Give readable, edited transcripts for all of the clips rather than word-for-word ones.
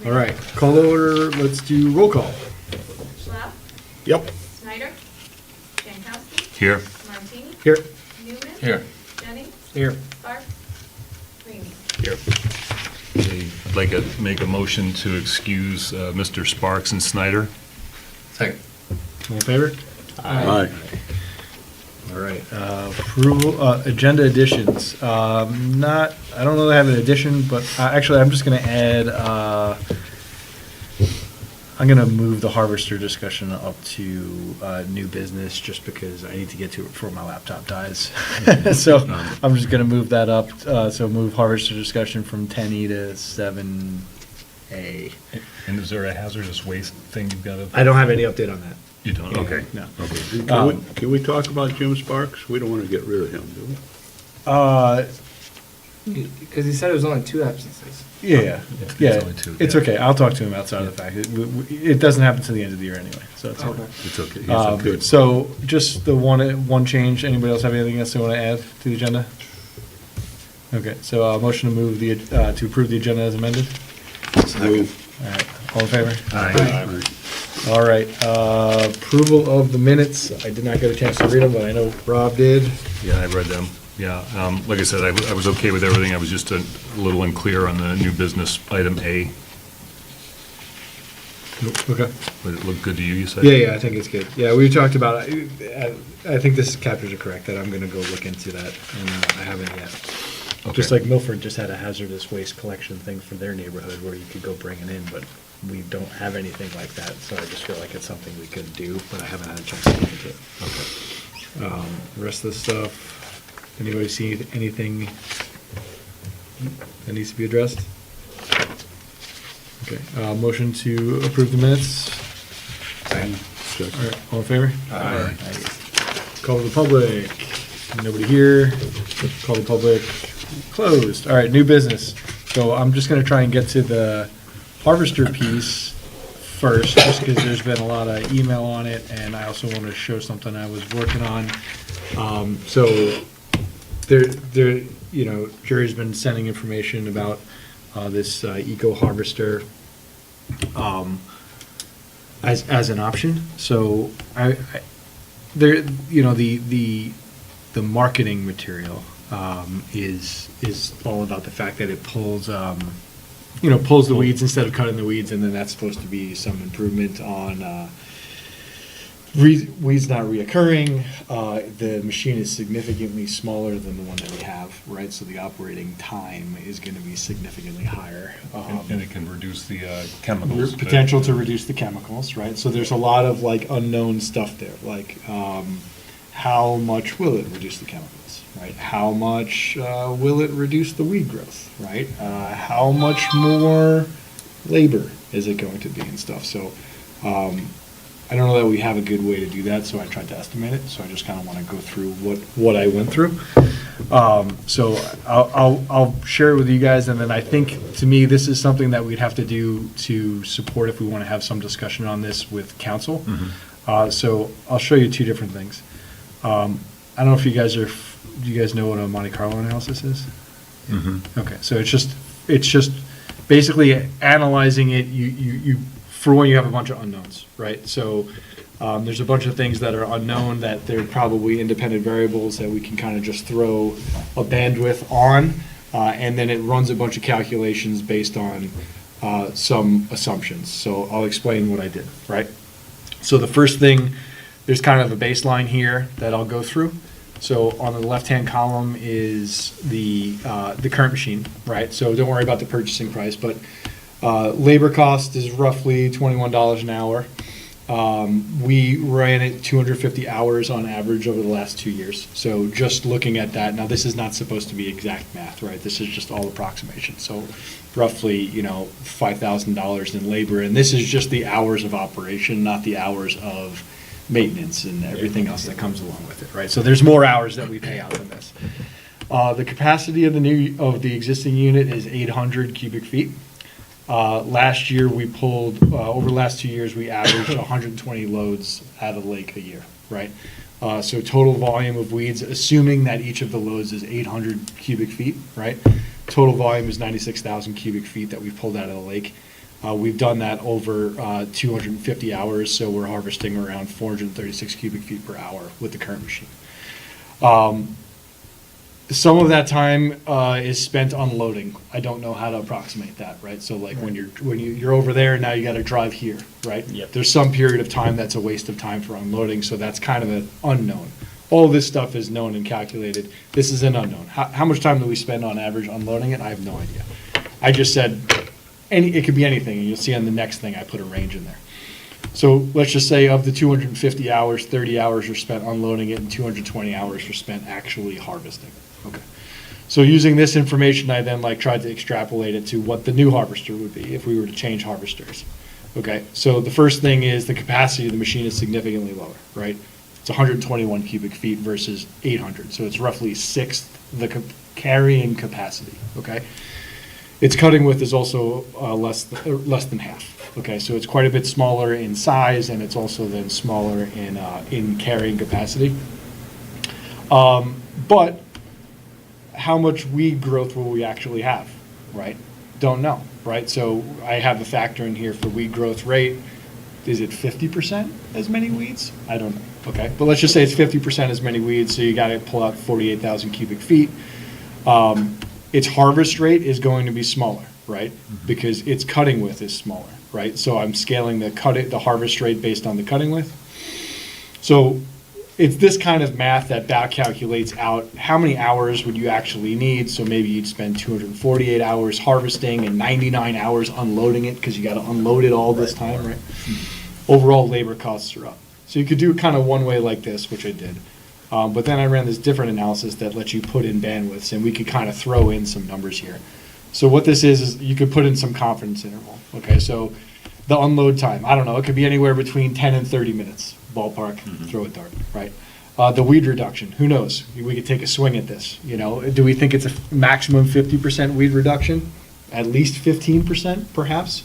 All right, call order, let's do roll call. Schlaf, Yep. Snyder, Jankowski, Here. Martini, Here. Newman. Here. Jennings, Here. Sparks, Ramey. Here. I'd like to make a motion to excuse Mr. Sparks and Snyder. Second. All in favor? Aye. All right, approval, agenda additions. I don't know that I have an addition, but actually, I'm just gonna add, I'm gonna move the harvester discussion up to, new business, just because I need to get to it before my laptop dies. So I'm just gonna move that up, so move harvester discussion from 10E to 7A. And is there a hazardous waste thing you've got to? I don't have any update on that. You don't, okay. No. Okay. Can we talk about Jim Sparks? We don't want to get rid of him, do we? Because he said it was only 2 absences. Yeah, It's yeah, only two, it's yeah. okay, I'll talk to him outside of the fact. It doesn't happen to the end of the year anyway, so it's okay. It's okay. He's a good. So, just the one change, anybody else have anything else they want to add to the agenda? Okay, so, motion to move to approve the agenda as amended? Move. All right, all in favor? Aye. All right, approval of the minutes, I did not get a chance to read them, but I know Rob did. Yeah, I read them. Yeah, like I said, I was okay with everything. I was just a little unclear on the new business item A. Okay. Would it look good to you, you said? Yeah, I think it's good. Yeah, we talked about, I think this captures it correct, that I'm gonna go look into that, and I haven't yet. Just Okay. like Milford just had a hazardous waste collection thing for their neighborhood where you could go bring it in, but we don't have anything like that, so I just feel like it's something we could do, but I haven't had a chance to look into it. Okay. The rest of the stuff, anybody see anything that needs to be addressed? Okay, motion to approve the minutes? All right, all in favor? Aye. Call the public, nobody here, call the public closed. All right, new business. So I'm just gonna try and get to the harvester piece first, just because there's been a lot of email on it, and I also want to show something I was working on. So there, you know, Jerry's been sending information about this eco harvester as an option. So there, you know, the marketing material is all about the fact that it pulls pulls the weeds instead of cutting the weeds, and then that's supposed to be some improvement on weeds not reoccurring. The machine is significantly smaller than the one that we have, right? So the operating time is going to be significantly higher. And it can reduce the chemicals. Potential to reduce the chemicals, right? So there's a lot of like unknown stuff there, like how much will it reduce the chemicals, right? How much will it reduce the weed growth, right? How much more labor is it going to be and stuff? So I don't know that we have a good way to do that, so I tried to estimate it. So I just kind of want to go through what I went through. So I'll share it with you guys, and then I think, to me, this is something that we'd have to do to support if we want to have some discussion on this with council. So I'll show you two different things. I don't know if do you guys know what a Monte Carlo analysis is? Mm-hmm. Okay, so it's just basically analyzing it. You for one, you have a bunch of unknowns, right? So there's a bunch of things that are unknown that they're probably independent variables that we can kind of just throw a bandwidth on, and then it runs a bunch of calculations based on some assumptions. So I'll explain what I did, right? So the first thing, there's kind of a baseline here that I'll go through. So on the left-hand column is the current machine, right? So don't worry about the purchasing price, but labor cost is roughly $21 an hour. We ran it 250 hours on average over the last 2 years. So just looking at that, now this is not supposed to be exact math, right? This is just all approximation. So roughly, $5,000 in labor, and this is just the hours of operation, not the hours of maintenance and everything else that comes along with it, right? So there's more hours that we pay out than this. The capacity of the existing unit is 800 cubic feet. Last year, we pulled, over the last 2 years, we averaged 120 loads out of the lake a year, right? So total volume of weeds, assuming that each of the loads is 800 cubic feet, right? Total volume is 96,000 cubic feet that we've pulled out of the lake. We've done that over 250 hours, so we're harvesting around 436 cubic feet per hour with the current machine. Some of that time is spent unloading. I don't know how to approximate that, right? So like when you're over there, now you got to drive here, right? Yep. There's some period of time that's a waste of time for unloading, so that's kind of an unknown. All this stuff is known and calculated. This is an unknown. How much time do we spend on average unloading it? I have no idea. I just said it could be anything, and you'll see on the next thing I put a range in there. So let's just say of the 250 hours, 30 hours are spent unloading it, and 220 hours are spent actually harvesting. Okay. So using this information, I then tried to extrapolate it to what the new harvester would be if we were to change harvesters. Okay. So the first thing is the capacity of the machine is significantly lower, right? It's 121 cubic feet versus 800. So it's roughly sixth the carrying capacity. Okay. Its cutting width is also less than half. Okay, so it's quite a bit smaller in size, and it's also then smaller in carrying capacity. But how much weed growth will we actually have, right? Don't know, right? So I have a factor in here for weed growth rate. Is it 50% as many weeds? I don't know, okay? But let's just say it's 50% as many weeds, so you got to pull out 48,000 cubic feet. Its harvest rate is going to be smaller, right? Because its cutting width is smaller, right? So I'm scaling the harvest rate based on the cutting width. So it's this kind of math that back calculates out how many hours would you actually need. So maybe you'd spend 248 hours harvesting and 99 hours unloading it because you got to unload it all this time, right? Overall labor costs are up. So you could do it kind of one way like this, which I did. But then I ran this different analysis that lets you put in bandwidths, and we could kind of throw in some numbers here. So what this is you could put in some confidence interval. Okay, so the unload time, I don't know, it could be anywhere between 10 and 30 minutes, ballpark, throw a dart, right? The weed reduction, who knows? We could take a swing at this, you know. Do we think it's a maximum 50% weed reduction? At least 15%, perhaps?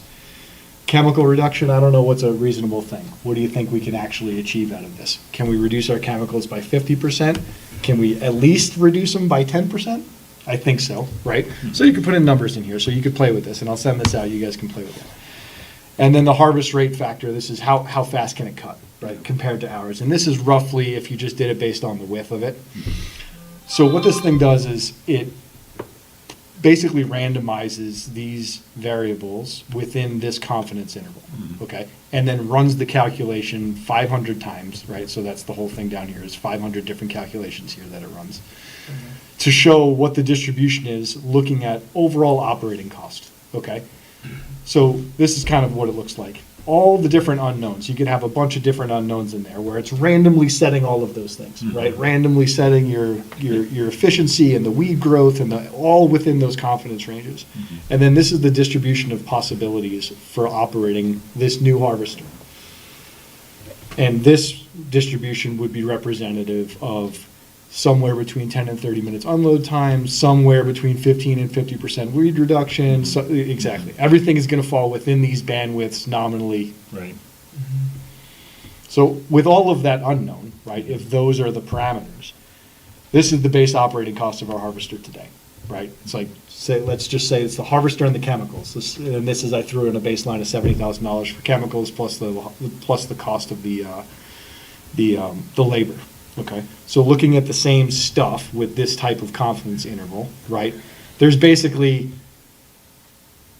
Chemical reduction, I don't know what's a reasonable thing. What do you think we can actually achieve out of this? Can we reduce our chemicals by 50%? Can we at least reduce them by 10%? I think so, right? So you can put in numbers in here, so you could play with this, and I'll send this out, you guys can play with it. And then the harvest rate factor, this is how fast can it cut, right, compared to ours. And this is roughly if you just did it based on the width of it. So what this thing does is it basically randomizes these variables within this confidence interval, okay? And then runs the calculation 500 times, right? So that's the whole thing down here is 500 different calculations here that it runs to show what the distribution is looking at overall operating cost, okay? So this is kind of what it looks like. All the different unknowns. You could have a bunch of different unknowns in there where it's randomly setting all of those things, right? Randomly setting your efficiency and the weed growth and all within those confidence ranges. And then this is the distribution of possibilities for operating this new harvester. And this distribution would be representative of somewhere between 10 and 30 minutes unload time, somewhere between 15 and 50% weed reduction. So, exactly. Everything is going to fall within these bandwidths nominally. Right. So with all of that unknown, right, if those are the parameters, this is the base operating cost of our harvester today, right? It's like, let's just say it's the harvester and the chemicals. And this is, I threw in a baseline of $70,000 for chemicals plus the cost of the labor. Okay, so looking at the same stuff with this type of confidence interval, right, there's basically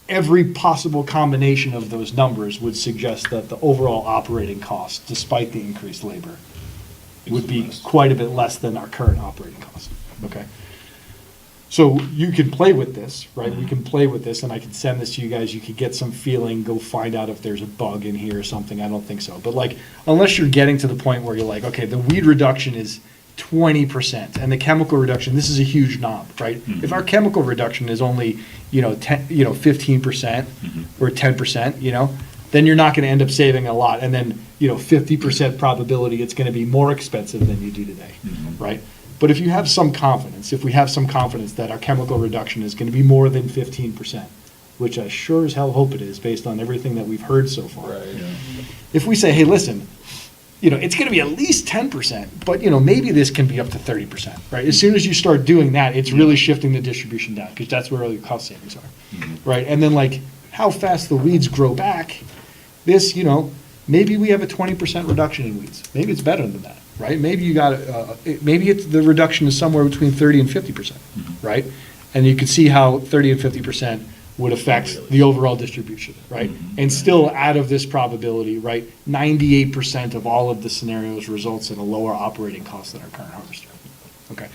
every possible combination of those numbers would suggest that the overall operating cost, despite the increased labor, would be quite a bit less than our current operating cost, okay? So you can play with this, right? We can play with this, and I can send this to you guys. You could get some feeling, go find out if there's a bug in here or something. I don't think so. But like, unless you're getting to the point where you're like, okay, the weed reduction is 20%, and the chemical reduction, this is a huge knob, right? If our chemical reduction is only, 15% or 10%, then you're not going to end up saving a lot. And then, 50% probability it's going to be more expensive than you do today, right? But if you have some confidence, if we have some confidence that our chemical reduction is going to be more than 15%, which I sure as hell hope it is based on everything that we've heard so far. Right. Yeah. If we say, hey, listen, it's going to be at least 10%, but, maybe this can be up to 30%, right? As soon as you start doing that, it's really shifting the distribution down because that's where all your cost savings are, right? And then how fast the weeds grow back, this, maybe we have a 20% reduction in weeds. Maybe it's better than that, right? Maybe you got, maybe the reduction is somewhere between 30 and 50%, right? And you can see how 30 and 50% would affect the overall distribution, right? And still, out of this probability, right, 98% of all of the scenarios results in a lower operating cost than our current harvester. Okay.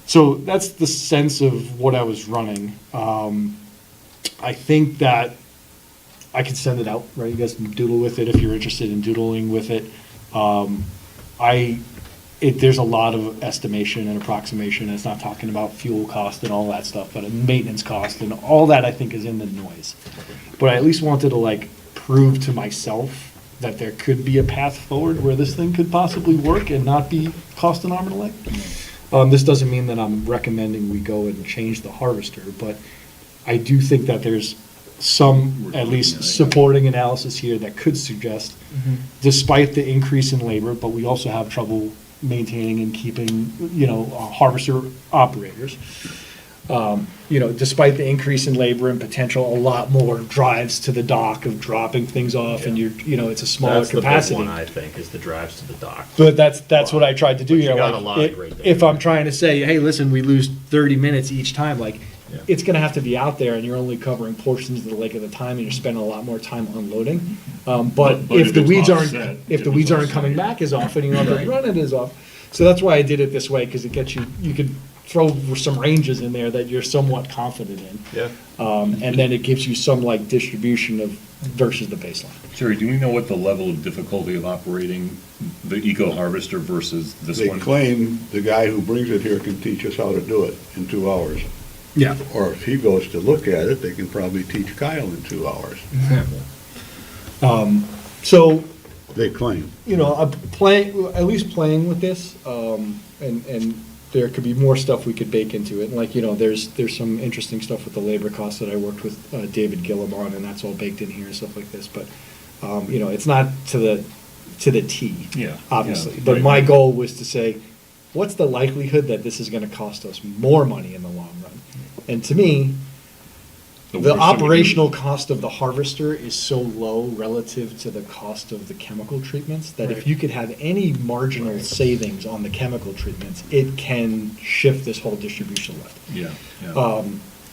So that's the sense of what I was running. I think that I could send it out, right? You guys can doodle with it if you're interested in doodling with it. There's a lot of estimation and approximation. It's not talking about fuel cost and all that stuff, but maintenance cost and all that I think is in the noise. But I at least wanted to prove to myself that there could be a path forward where this thing could possibly work and not be cost an arm and a leg. This doesn't mean that I'm recommending we go and change the harvester, but I do think that there's some, at least, supporting analysis here that could suggest, despite the increase in labor, but we also have trouble maintaining and keeping, harvester operators. Despite the increase in labor and potential, a lot more drives to the dock of dropping things off, and it's a smaller That's the big capacity. one, I think, is the drives to the dock. But that's what I tried to do But you here. got a Like, line right there. if I'm trying to say, hey, listen, we lose 30 minutes each time, Yeah. it's gonna have to be out there, and you're only covering portions of the lake at a time, and you're spending a lot more time unloading. But But if if the it's weeds offset, aren't, if if the it's weeds aren't offset, coming back as often, you don't have to run it as often. So that's why I did it this way, because it gets you could throw some ranges in there that you're somewhat confident in. Yeah. And then it gives you some distribution of versus the baseline. Jerry, do we know what the level of difficulty of operating the eco harvester versus this They one? claim the guy who brings it here can teach us how to do it in 2 hours. Yeah. Or if he goes to look at it, they can probably teach Kyle in 2 hours. So, They claim. I'm at least playing with this, and there could be more stuff we could bake into it. And there's some interesting stuff with the labor costs that I worked with David Gillum on, and that's all baked in here and stuff like this. But, it's not to the T, Yeah, obviously. yeah, But right. my goal was to say, what's the likelihood that this is gonna cost us more money in the long run? And to me, The the worst that we can- operational cost of the harvester is so low relative to the cost of the chemical treatments, that if you could have any marginal savings on the chemical treatments, it can shift this whole distribution lift. Yeah,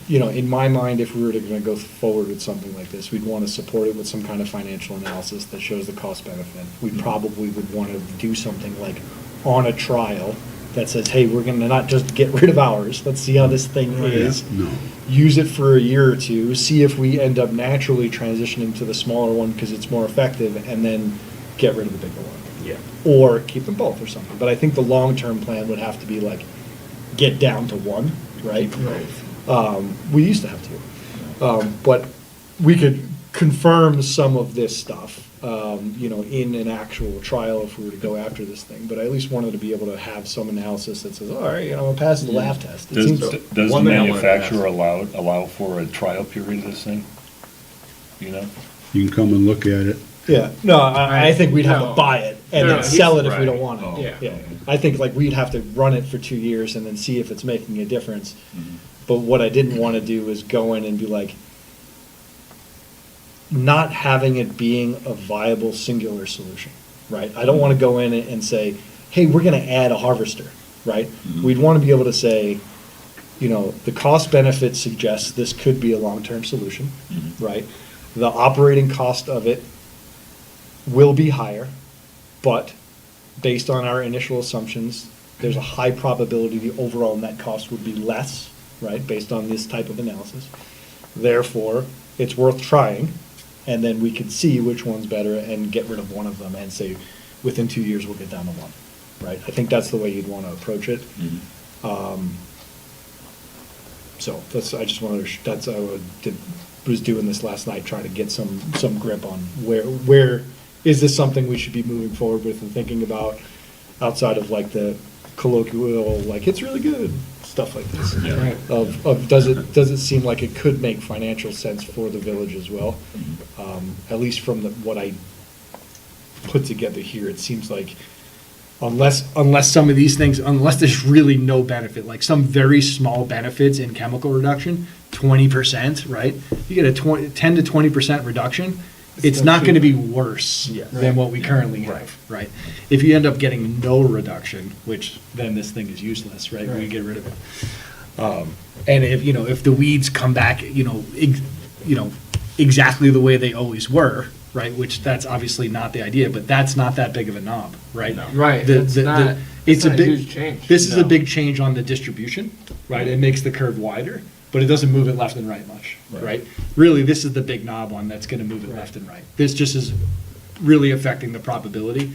yeah. In my mind, if we were to go forward with something like this, we'd want to support it with some kind of financial analysis that shows the cost benefit. We probably would want to do something like on a trial that says, hey, we're going to not just get rid of ours, let's see how this thing is. No. Use it for a year or two, see if we end up naturally transitioning to the smaller one because it's more effective, and then get rid of the bigger one. Yeah. Or keep them both or something. But I think the long-term plan would have to be get down to one, right? We used to have two. But we could confirm some of this stuff, in an actual trial if we were to go after this thing. But I at least wanted to be able to have some analysis that says, all right, I'm gonna pass the laugh test. It Does seems- does the One thing I wanted to manufacturer ask. allow for a trial period of this thing? You know? You can come and look at it. Yeah, no, I think we'd have to No. buy it and No, then sell it if we right. don't want Oh, it. Yeah. Yeah, I think we'd have to run it for 2 years and then see if it's making a difference. Mm-hmm. But what I didn't want to do is go in and be not having it being a viable singular solution, right? I don't want to go in and say, hey, we're going to add a harvester, right? We'd want to be able to say, the cost benefit suggests this could be a long-term solution, right? The operating cost of it will be higher, but based on our initial assumptions, there's a high probability the overall net cost would be less, right, based on this type of analysis. Therefore, it's worth trying, and then we can see which one's better and get rid of one of them and say, within 2 years, we'll get down to one, right? I think that's the way you'd want to approach it. So I just wanted to, was doing this last night, trying to get some grip on where is this something we should be moving forward with and thinking about outside of the colloquial, it's really good, stuff like this. Yeah. Right. Of does it seem like it could make financial sense for the village as well? At least from what I put together here, it seems like unless some of these things, unless there's really no benefit, like some very small benefits in chemical reduction, 20%, right? You get a 10 to 20% reduction, it's still not gonna be cheaper. worse Yeah. than what we currently Right. have, right? If you end up getting no reduction, which then this thing is useless, right? We Right. get rid of it. And if, if the weeds come back, exactly the way they always were, right? Which that's obviously not the idea, but that's not that big of a knob, right? No. Right, The- it's the- not, the- it's a not a big- huge change. This is a No. big change on the distribution, right? It makes the curve wider, but it doesn't move it left and right much, Right. right? Really, this is the big knob one that's gonna move it Right. left and right. This just is really affecting the probability.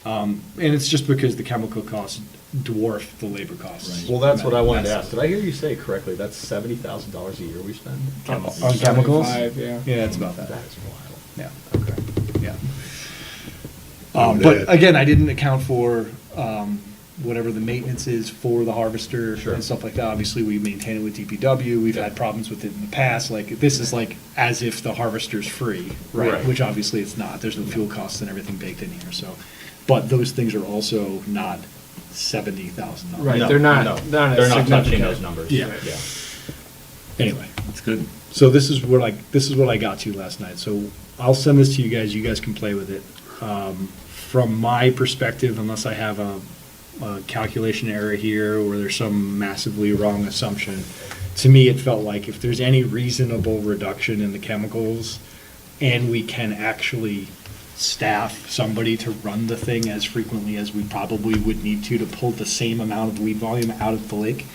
And it's just because the chemical costs dwarf the labor costs. Well, that's what I wanted to That's- ask. Did I hear you say correctly? That's $70,000 a year we spend? On chemicals? 75, yeah. Yeah, it's about that. That is wild. Yeah. Okay. Yeah. And But that- again, I didn't account for whatever the maintenance is for the harvester Sure. and stuff like that. Obviously, we maintain it with DPW. We've had problems with it in the past. Like, this is like as if the harvester's free, right? Right. Which obviously it's not. There's no fuel costs and everything baked in here, so. But those things are also not $70,000. Right, No, they're not, no. they're not They're not touching significant. those numbers. Yeah. Anyway. That's good. So this is what I got to last night. So I'll send this to you guys. You guys can play with it. From my perspective, unless I have a calculation error here or there's some massively wrong assumption, to me it felt like if there's any reasonable reduction in the chemicals and we can actually staff somebody to run the thing as frequently as we probably would need to pull the same amount of weed volume out of the lake,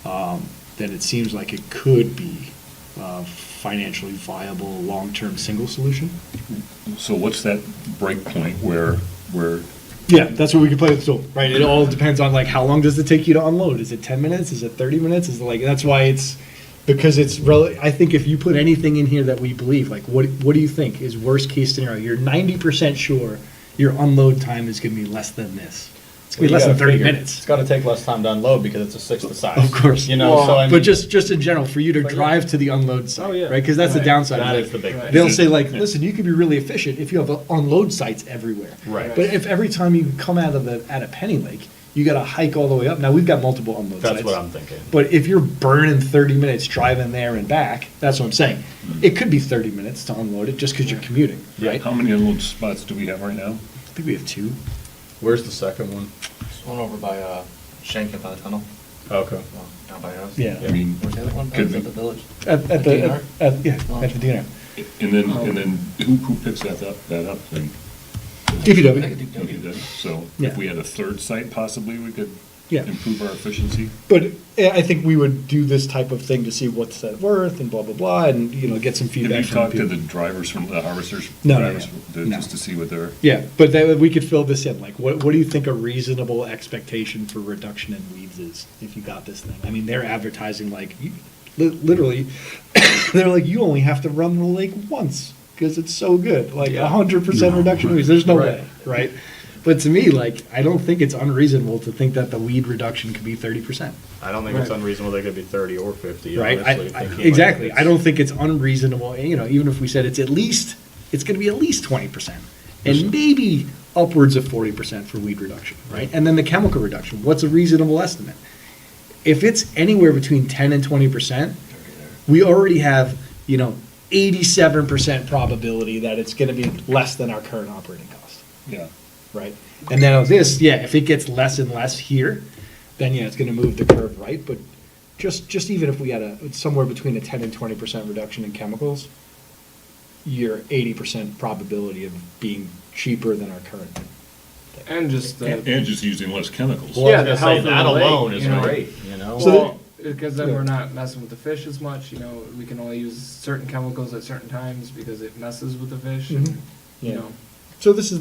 then it seems like it could be a financially viable, long-term single solution. So what's that break point where, Yeah, that's what we can play with. So, right, it all depends on like how long does it take you to unload? Is it 10 minutes? Is it 30 minutes? Is it like, that's why it's, because it's really, I think if you put anything in here that we believe, like what do you think is worst case scenario? You're 90% sure your unload time is gonna be less than this. It's gonna be less than 30 It's minutes. got to take less time to unload because it's a sixth the size. Of course. You know, so I mean. But just in general, for you to But yeah. drive to the unload site, Oh, yeah. right? Because that's the Right. downside. That Like, is the big thing. They'll say like, listen, you can be really efficient if you have unload sites everywhere. Right. But if every time you come out of at a Penny Lake, you gotta hike all the way up. Now, we've got multiple unload sites. That's what I'm thinking. But if you're burning 30 minutes driving there and back, that's what I'm saying. Mm-hmm. It could be 30 minutes to unload it just because you're commuting, right? how many unload spots do we have right now? I think we have two. Where's the second one? There's one over by Shankin by the tunnel, Okay. well, down by us. Yeah. I mean, Where's the other one? could That's we- at the village. At the, DNR? yeah, at the DNR. and then who picks that up then? DPW. Okay, then, so Yeah. if we had a third site, possibly we could Yeah. improve our efficiency? But I think we would do this type of thing to see what's that worth and blah, blah, blah, and, get some Have feedback you from talked to people. the drivers from the harvesters? No, drivers, no. just to see what they're, Yeah, but we could fill this in, like, what do you think a reasonable expectation for reduction in weeds is if you got this thing? I mean, they're advertising like, literally, they're like, you only have to run the lake once, because it's so good, like, Yeah. 100% reduction in weeds, there's no Right. way, right? But to me, like, I don't think it's unreasonable to think that the weed reduction could be 30%. I don't think it's Right. unreasonable they could be 30 or 50, Right, honestly. thinking like exactly. it's- I don't think it's unreasonable, even if we said it's gonna be at least 20%. And maybe upwards of 40% for weed reduction, right? And then the chemical reduction, what's a reasonable estimate? If it's anywhere between 10 and 20%, we already have, 87% probability that it's gonna be less than our current operating cost. yeah. Right? And then of this, yeah, if it gets less and less here, then yeah, it's gonna move the curve right, but just even if we had somewhere between a 10 and 20% reduction in chemicals, you're 80% probability of being cheaper than our current. And just the, And just using less chemicals. Well, I Yeah, was the gonna say, health of that the lake, alone is you know. great, you know? So well, because then yeah. we're not messing with the fish as much, we can only use certain chemicals at certain times because it messes with the fish Mhm. and, Yeah. So this is.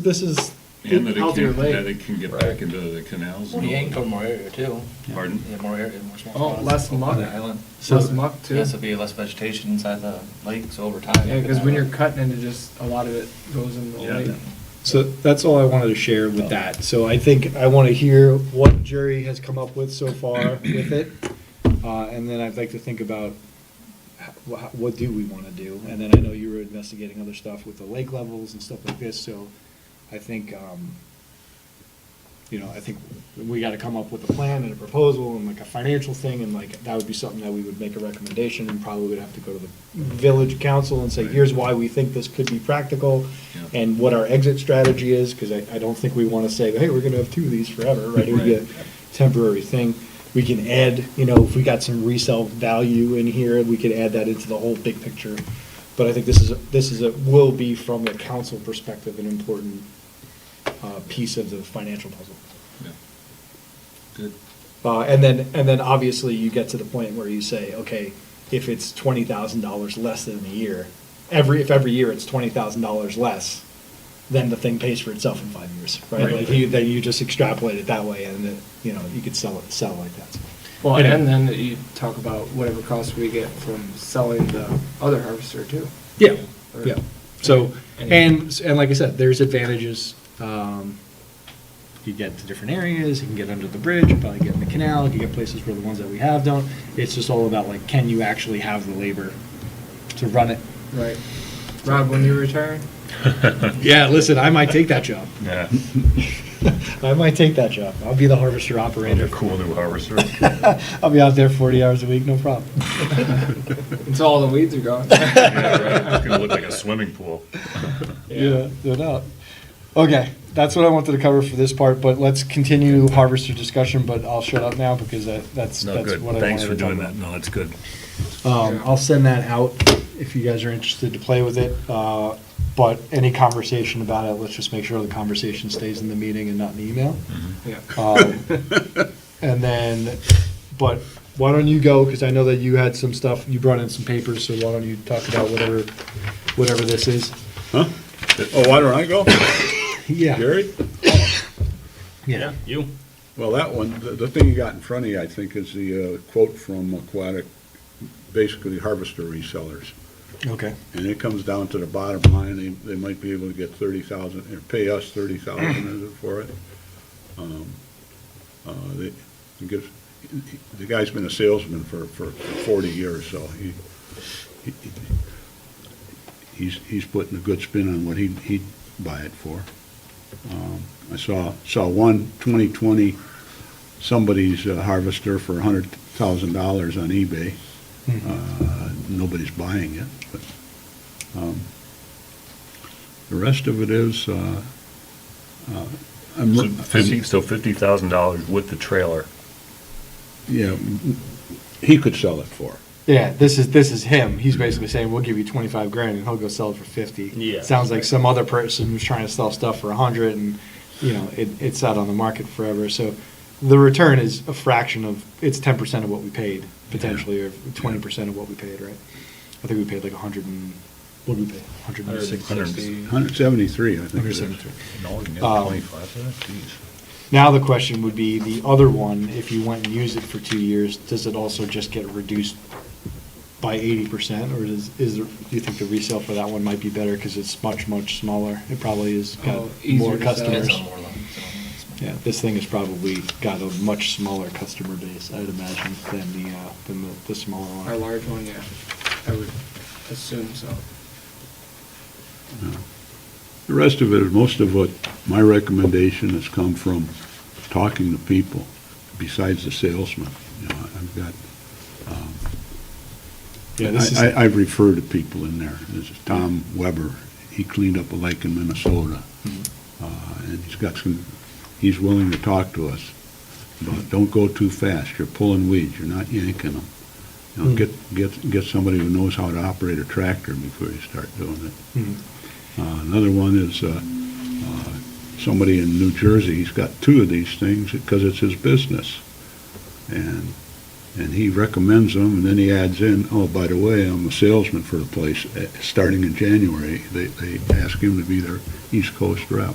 And that healthier it lake. can, that it can get Right. back into the canals. Well, you can cover more area too. Pardon? You have more area, more small Oh, spots. less muck. On the island. So- less muck too. Yeah, so be less vegetation inside the lakes over time. Yeah, because when you're cutting into just, a lot of it goes in the Yeah. lake. So that's all I wanted to share with that. So I think I want to hear what Jerry has come up with so far with it. And then I'd like to think about what do we want to do? And then I know you were investigating other stuff with the lake levels and stuff like this, so I think, I think we gotta come up with a plan and a proposal and like a financial thing, and like, that would be something that we would make a recommendation, and probably would have to go to the village council and say, here's why we think this could be practical, Yeah. and what our exit strategy is, because I don't think we wanna say, hey, we're gonna have two of these forever, right? It would be a temporary thing. We can add, if we got some resale value in here, we could add that into the whole big picture. But I think will be, from a council perspective, an important piece of the financial puzzle. Good. And then obviously you get to the point where you say, okay, if it's $20,000 less than a year, if every year it's $20,000 less, then the thing pays for itself in 5 years, right? Right. Like then you just extrapolate it that way, and you could sell like that. Well, Anyway. and then you talk about whatever cost we get from selling the other harvester too. Yeah, Or- yeah. So, Anyway. and like I said, there's advantages. You get to different areas, you can get under the bridge, you probably get in the canal, you get places where the ones that we have don't. It's just all about like, can you actually have the labor to run it? Right. Rob, when you retire? Yeah, listen, I might take that job. Yeah. I might take that job. I'll be the harvester operator. Cool new harvester. I'll be out there 40 hours a week, no problem. Until all the weeds are gone. Yeah, right. It's gonna look like a swimming pool. Yeah, no doubt. Okay, that's what I wanted to cover for this part, but let's continue harvester discussion, but I'll shut up now because that's No, good. what I wanted to talk about. Thanks for doing that. No, that's good. I'll send that out if you guys are interested to play with it. But any conversation about it, let's just make sure the conversation stays in the meeting and not in the email. Yeah. And then, but why don't you go, because I know that you had some stuff, you brought in some papers, so why don't you talk about whatever this is? Huh? Oh, why don't I go? Yeah. Gary? Yeah. You? Well, that one, the thing you got in front of you, I think, is the quote from Aquatic, basically harvester resellers. Okay. And it comes down to the bottom line, they might be able to get 30,000, or pay us 30,000 for it. He gives, the guy's been a salesman for 40 years, so he's putting a good spin on what he'd buy it for. I saw one 2020, somebody's harvester for $100,000 on eBay. Nobody's buying it, but the rest of it is, So $50,000 with the trailer. yeah, he could sell it for. Yeah, this is him. He's basically saying, we'll give you 25 grand and he'll go sell it for 50. Yeah. Sounds like some other person who's trying to sell stuff for 100 and, it's sat on the market forever. So the return is a fraction of, it's 10% of what we paid, potentially, or 20% of what we paid, right? I think we paid like 100 and, what did we pay? 160. 173, I think it is. 173. No, we can get Um, 25 for that, jeez. Now the question would be, the other one, if you went and used it for 2 years, does it also just get reduced by 80%? Or do you think the resale for that one might be better because it's much, much smaller? It probably has got easier more to sell. customers. Depends on more loans. Yeah, this thing has probably got a much smaller customer base, I'd imagine, than the smaller one. Our large one, yeah. I would assume so. The rest of it, most of what my recommendation has come from talking to people, besides the salesman. I've got, Yeah, this is, I've referred to people in there. This is Tom Weber. He cleaned up a lake in Minnesota. And he's willing to talk to us. But don't go too fast. You're pulling weeds. You're not yanking them. Get somebody who knows how to operate a tractor before you start doing it. Another one is somebody in New Jersey. He's got 2 of these things because it's his business. And he recommends them, and then he adds in, oh, by the way, I'm a salesman for the place. Starting in January, they ask him to be their East Coast rep.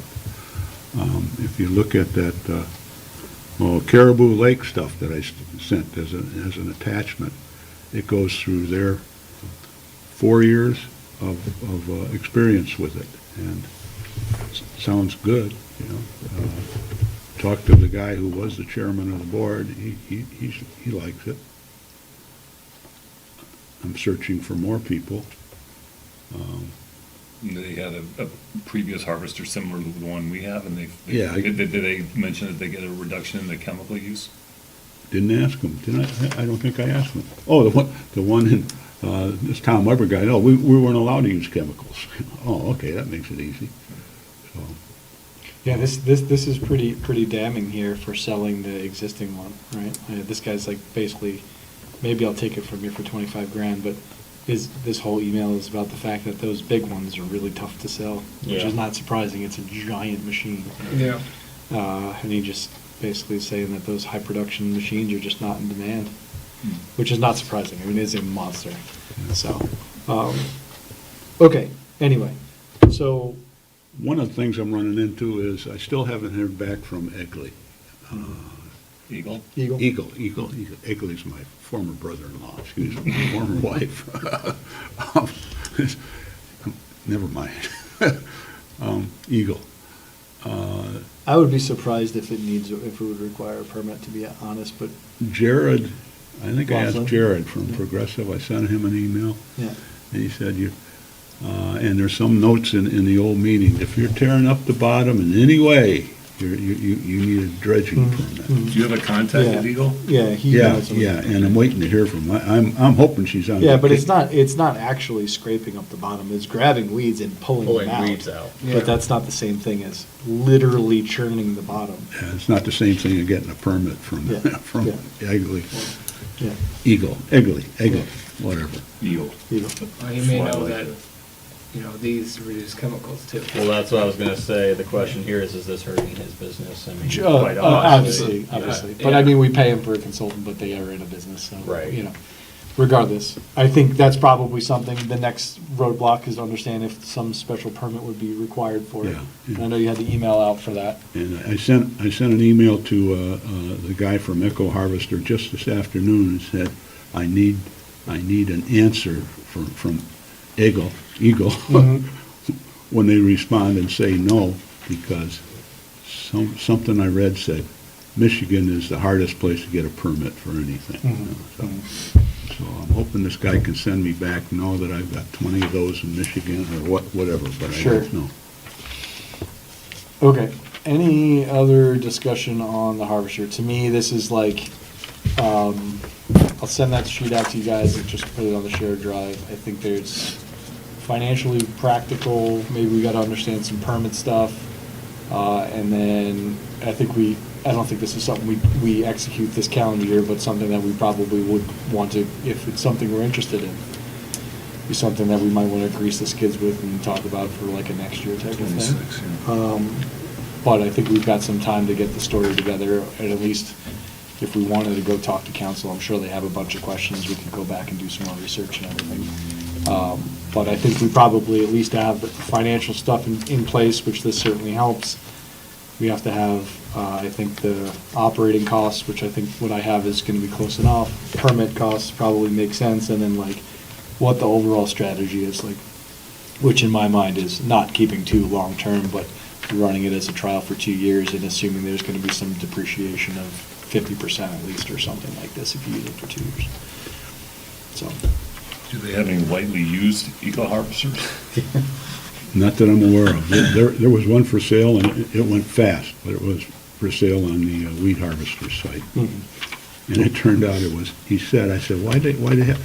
If you look at that Caribou Lake stuff that I sent as an attachment, it goes through their 4 years of experience with it, and sounds good. Talked to the guy who was the chairman of the board. He likes it. I'm searching for more people. They had a previous harvester similar to the one we have, and Yeah, I- did they mention that they get a reduction in the chemical use? Didn't ask him, didn't I? I don't think I asked him. Oh, the one in, this Tom Weber guy, no, we weren't allowed to use chemicals. Oh, okay, that makes it easy. So, Yeah, this is pretty damning here for selling the existing one, right? This guy's like basically, maybe I'll take it from you for 25 grand, but this whole email is about the fact that those big ones are really tough to sell, which Yeah. is not surprising. It's a giant machine. Yeah. And he just basically saying that those high production machines are just not in demand, which is not surprising. I mean, it is a monster. So, okay, anyway, so, one of the things I'm running into is I still haven't heard back from Egley. Eagle? Eagle? Eagle. Egley's my former brother-in-law, excuse me, former wife. Never mind. Eagle. I would be surprised if it would require a permit, to be honest, but, Jared, I think I asked Laughlin? Jared from Yeah. Progressive, I sent him an email, yeah. and he said, and there's some notes in the old meeting, if you're tearing up the bottom in any way, you need a dredging permit. Do you have a contact at Yeah. Eagle? Yeah, he Yeah, knows them. yeah, and I'm waiting to hear from her. I'm hoping she's on. Yeah, but vacation. it's not actually scraping up the bottom, it's grabbing weeds and pulling Pulling them out. weeds out. Yeah. But that's not the same thing as literally churning the bottom. Yeah, it's not the same thing as getting a permit from, Yeah, from yeah. Egley. Yeah, Egley, Yeah. whatever. Eagle. you know. Well, you may Fly know like that, that. these reduce chemicals too. Well, that's what I was gonna say. The question here is this hurting his business? I mean, Uh, quite honestly. Obviously, Yeah. but I mean, we pay him for a consultant, but they are in a business, so, Right. you know. Regardless, I think that's probably something, the next roadblock is to understand if some special permit would be required for it. Yeah, yeah. And I know you had the email out for that. And I sent an email to the guy from Echo Harvester just this afternoon and said, I need an answer from Eagle, Mhm. when they respond and say no, because something I read said, Michigan is the hardest place to get a permit for anything. Mhm. So I'm hoping this guy can send me back, know that I've got 20 of those in Michigan or whatever, but I Sure. don't know. Okay, any other discussion on the harvester? To me, this is like, I'll send that sheet out to you guys and just put it on the shared drive. I think there's financially practical, maybe we gotta understand some permit stuff. And then I don't think this is something we execute this calendar year, but something that we probably would want to, if it's something we're interested in. Be something that we might want to grease the skids with and talk about for like a next year type of 26, thing. But I think we've got some time to get the story together, and at least if we wanted to go talk to council, I'm sure they have a bunch of questions, we could go back and do some more research and everything. But I think we probably at least have the financial stuff in place, which this certainly helps. We have to have, I think, the operating costs, which I think what I have is gonna be close enough. Permit costs probably make sense, and then like, what the overall strategy is, like, which in my mind is not keeping too long-term, but running it as a trial for 2 years and assuming there's gonna be some depreciation of 50% at least, or something like this, if you use it for 2 years. So, Do they have any lightly used Eagle harvesters? Not that I'm aware of. There was one for sale, and it went fast, but it was for sale on the weed harvester site. mhm. And it turned out it was, he said, I said, why they have,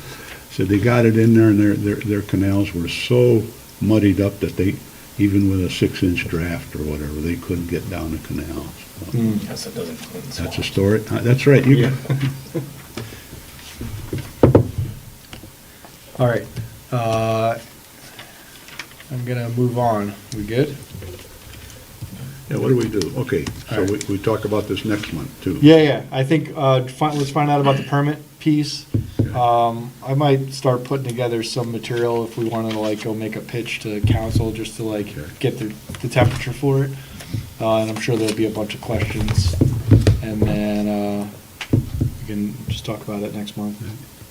said they got it in there, and their canals were so muddied up that they, even with a 6-inch draft or whatever, they couldn't get down the canals. So Mm. Yes, it doesn't clean That's a story. That's right, you got, All right, I'm gonna move on. We good? yeah, what do we do? Okay, so All right. we talk about this next month, too. Yeah, I think, let's find out about the permit piece. I might start putting together some material if we wanted to like go make a pitch to council, just to like Okay. get the temperature for it. And I'm sure there'll be a bunch of questions, and then, we can just talk about it next month.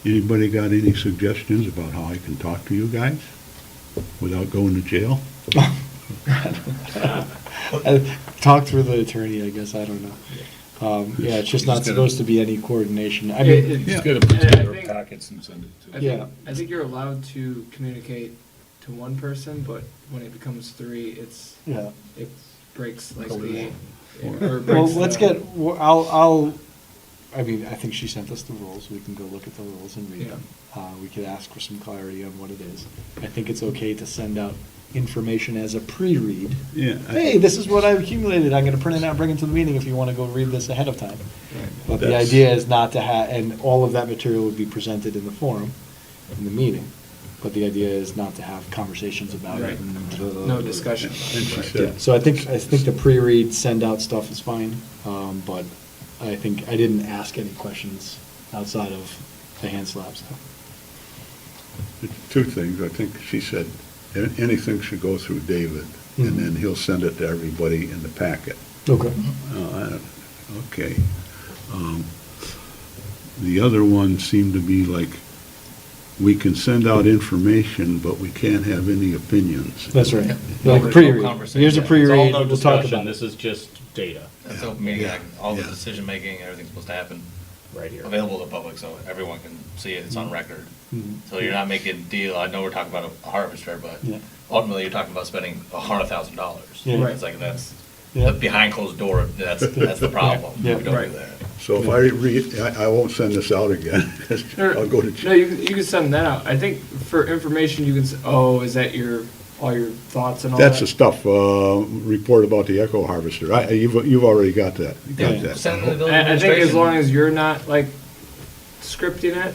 Anybody got any suggestions about how I can talk to you guys without going to jail? Talk through the attorney, I guess, I don't know. Yeah, it's just not Just gotta- supposed to be any coordination. I It- mean, Just gotta put Yeah. together I think- packets and send it to I us. Yeah. think you're allowed to communicate to one person, but when it becomes 3, Yeah. it breaks like The the. rule. or Well, breaks let's the- get, I mean, I think she sent us the rules, we can go look at the rules and read Yeah. them. We could ask for some clarity on what it is. I think it's okay to send out information as a pre-read. Yeah. Hey, this is what I've accumulated, I'm gonna print it out, bring it to the meeting if you wanna go read this ahead of time. Right. But the That's- idea is not to have, and all of that material would be presented in the forum, in the meeting. But the idea is not to have conversations about Right. it. And No discussion. And she Yeah, said, so I think the pre-read, send out stuff is fine, but I think, I didn't ask any questions outside of the hand slap stuff. two things. I think she said, anything should go through David, and then he'll send it to everybody in the packet. Okay. Okay. The other one seemed to be like, we can send out information, but we can't have any opinions. That's right. No, Like there's no pre-read. conversation. Here's a It's all pre-read, no we'll talk discussion. about This it. is just data. That's open meeting, Yeah, like, all the yeah. decision-making, everything's supposed to happen Right here. available to the public, so everyone can see it, it's on record. Mhm. So you're not making a deal, I know we're talking about a harvester, but Yeah. ultimately, you're talking about spending $100,000. Yeah. Right. It's like, that's, Yeah. the behind closed door, that's the problem. Yeah. We don't Right. do that. So if I read, I won't send this out again, 'cause I'll go to. No, you can send that out. I think for information, you can, oh, is that all your thoughts and all that? That's the stuff, report about the Echo Harvester. You've already got that. You got Yeah. that. Send it to the village I think as administration. long as you're not like scripting it,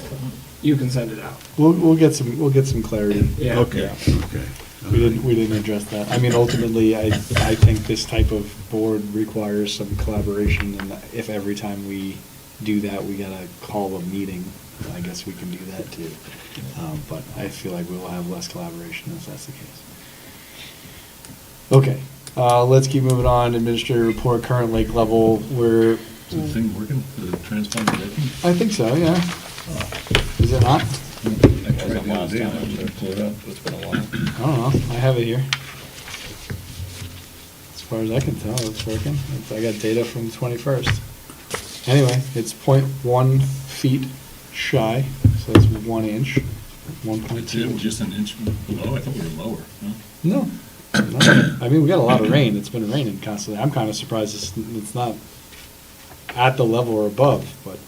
you can send it out. We'll get some clarity. Yeah. Okay, okay. We didn't address that. I mean, ultimately, I think this type of board requires some collaboration, and if every time we do that, we gotta call a meeting, I guess we can do that too. But I feel like we will have less collaboration if that's the case. Okay, let's keep moving on. Administrator report, current lake level, we're, Is the thing working, the transponder working? I think so, yeah. Is it not? It wasn't last time, it's been a while. I don't know, I have it here. As far as I can tell, it's working. I got data from the 21st. Anyway, it's 0.1 feet shy, so that's 1 inch, 1.2. Just an inch below, I thought we were lower, no? No. No. I mean, we got a lot of rain, it's been raining constantly. I'm kind of surprised it's not at the level or above, but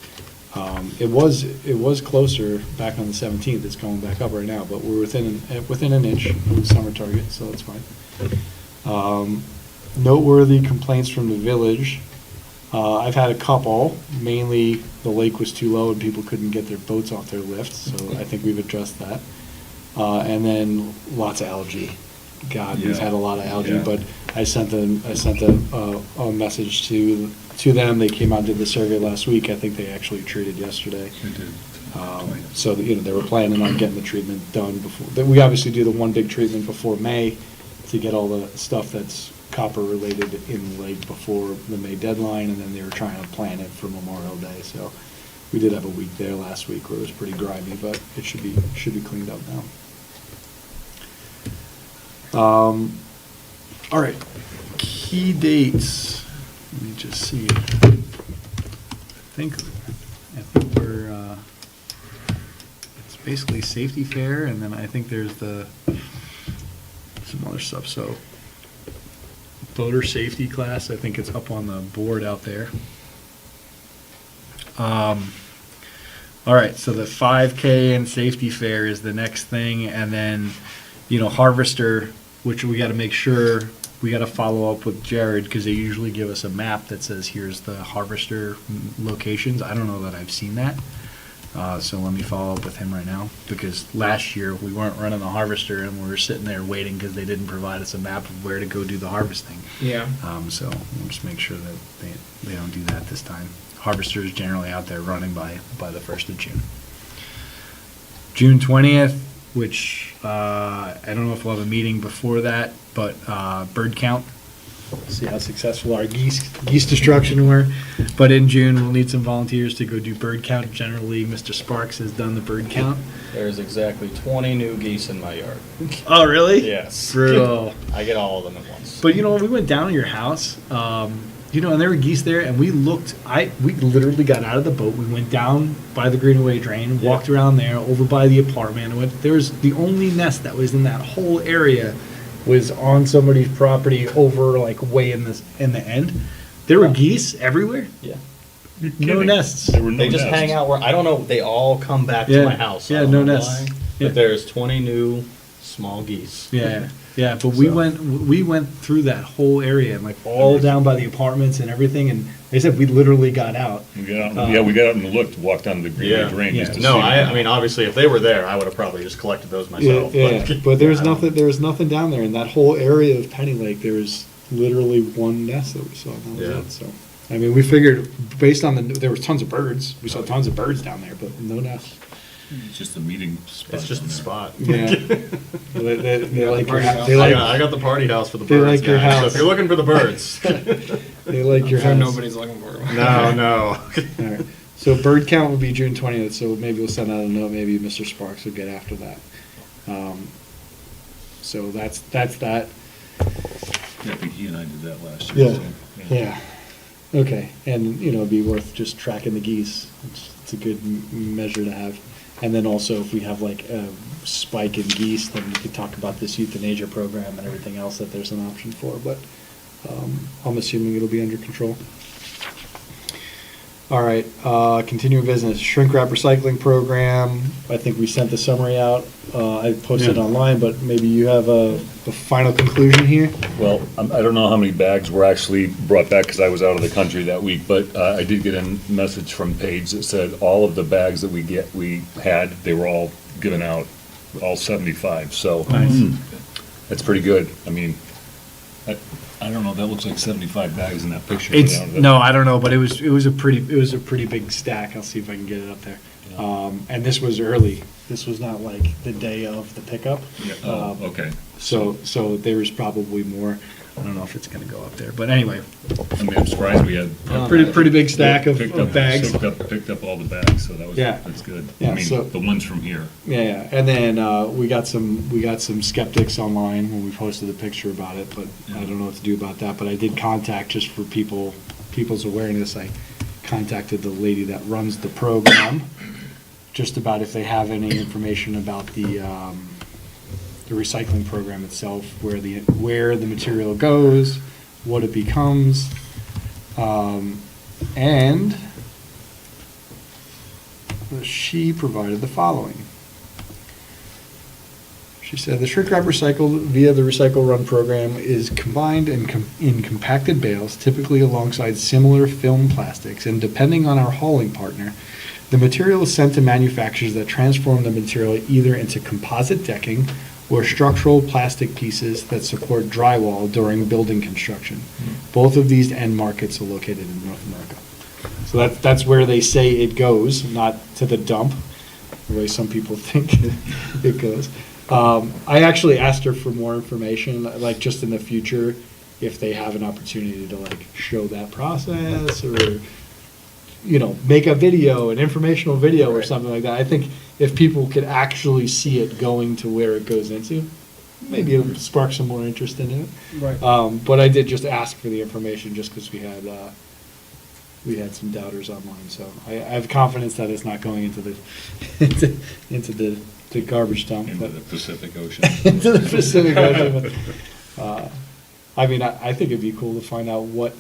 it was closer back on the 17th, it's going back up right now, but we're within an inch of the summer target, so that's fine. Noteworthy complaints from the village. I've had a couple, mainly the lake was too low and people couldn't get their boats off their lift, so I think we've addressed that. And then lots of algae. God, we've had a lot of algae, Yeah. but I sent a message to them. They came out and did the survey last week. I think they actually treated yesterday. It did. So, they were planning on getting the treatment done before, we obviously do the one big treatment before May to get all the stuff that's copper related in the lake before the May deadline, and then they were trying to plan it for Memorial Day. So we did have a week there last week where it was pretty grimy, but it should be cleaned up now. All right, key dates. Let me just see. I think we're, it's basically safety fair, and then I think there's some other stuff, so. Boater safety class, I think it's up on the board out there. All right, so the 5K and safety fair is the next thing, and then, harvester, which we gotta make sure, we gotta follow up with Jared, because they usually give us a map that says, here's the harvester locations. I don't know that I've seen that. So let me follow up with him right now, because last year we weren't running the harvester and we were sitting there waiting because they didn't provide us a map of where to go do the harvesting. Yeah. So we'll just make sure that they don't do that this time. Harvester is generally out there running by the 1st of June. June 20th, which I don't know if we'll have a meeting before that, but bird count. See how successful our geese destruction were. But in June, we'll need some volunteers to go do bird count. Generally, Mr. Sparks has done the bird count. There's exactly 20 new geese in my yard. Oh, really? Yes. Brutal. I get all of them at once. But we went down to your house, You know, and there were geese there, and we looked. We literally got out of the boat. We went down by the Greenaway Drain, walked around there, over by the apartment. And there was the only nest that was in that whole area was on somebody's property over like way in the end. There were geese everywhere. Yeah. You're No kidding. nests. There were no They just nests. hang out where, I don't know, they all come back Yeah. to my house. I Yeah, don't no know nests. why, Yeah. But there's 20 new small geese. Yeah, yeah, but we went through that whole area and like all down by the apartments and everything, and they said we literally got out. We got out, yeah, we got out and looked, walked down the Greenway Yeah. Drain just to see. No, them. I mean, obviously, if they were there, I would have probably just collected those Yeah, myself. yeah, but there was I don't- nothing. There was nothing down there in that whole area of Penny Lake. There was literally one nest that we saw. And that was Yeah. it. So, I mean, we figured based on there was tons of birds. We saw tons of birds down there, but no nests. It's just a meeting spot. It's just down the there. spot. Yeah, they like your party house. house. They I like got the party house for the They birds, like your guys. So house. if you're looking for the birds, they like your I'm sure house. nobody's looking for them. no. All right. So bird count will be June 20th. So maybe we'll send out a note. Maybe Mr. Sparks will get after that. So that's that. Yeah, I think he and I did that last year. Yeah. so, Yeah. Okay. And you know, it'd be worth just tracking the geese. It's a good measure to have. And then also, if we have like a spike in geese, then we could talk about this euthanasia program and everything else that there's an option for. But I'm assuming it'll be under control. All right, continuing business, shrink wrap recycling program. I think we sent the summary out. I posted Yeah. online, but maybe you have a final conclusion here? Well, I don't know how many bags were actually brought back because I was out of the country that week, but I did get a message from Paige that said all of the bags that we had, they were all given out, all 75, so. Nice. That's pretty good. I mean, I don't know, that looks like 75 bags in that picture. It's, no, I don't know, but it was a pretty big stack. I'll see if I can get it up there. And this was early. This was not like the day of the pickup. Yeah, oh, okay. So there's probably more. I don't know if it's gonna go up there, but anyway, I mean, I'm surprised we had. pretty big stack of Picked up- bags. Picked up all the bags, so that was, Yeah. that's good. Yeah, I mean, so- the ones from here. Yeah, and then we got some skeptics online when we posted the picture about it, but I don't know what to do about that. But I did contact, just for people's awareness, I contacted the lady that runs the program, just about if they have any information about the recycling program itself, where the material goes, what it becomes, and she provided the following. She said, the shrink wrap recycled via the Recycle Run program is combined in compacted bales, typically alongside similar film plastics, and depending on our hauling partner, the material is sent to manufacturers that transform the material either into composite decking or structural plastic pieces that support drywall during building construction. Both of these end markets are located in North America. So that's where they say it goes, not to the dump, the way some people think it goes. I actually asked her for more information, like just in the future, if they have an opportunity to like show that process or, you know, make a video, an informational video or something like that. I think if people could actually see it going to where it goes into, maybe it'll spark some more interest in it. Right. But I did just ask for the information just because we had some doubters online. So I have confidence that it's not going into the into the garbage dump. Into but- the Pacific Ocean. into the Pacific Ocean. I mean, I think it'd be cool to find out what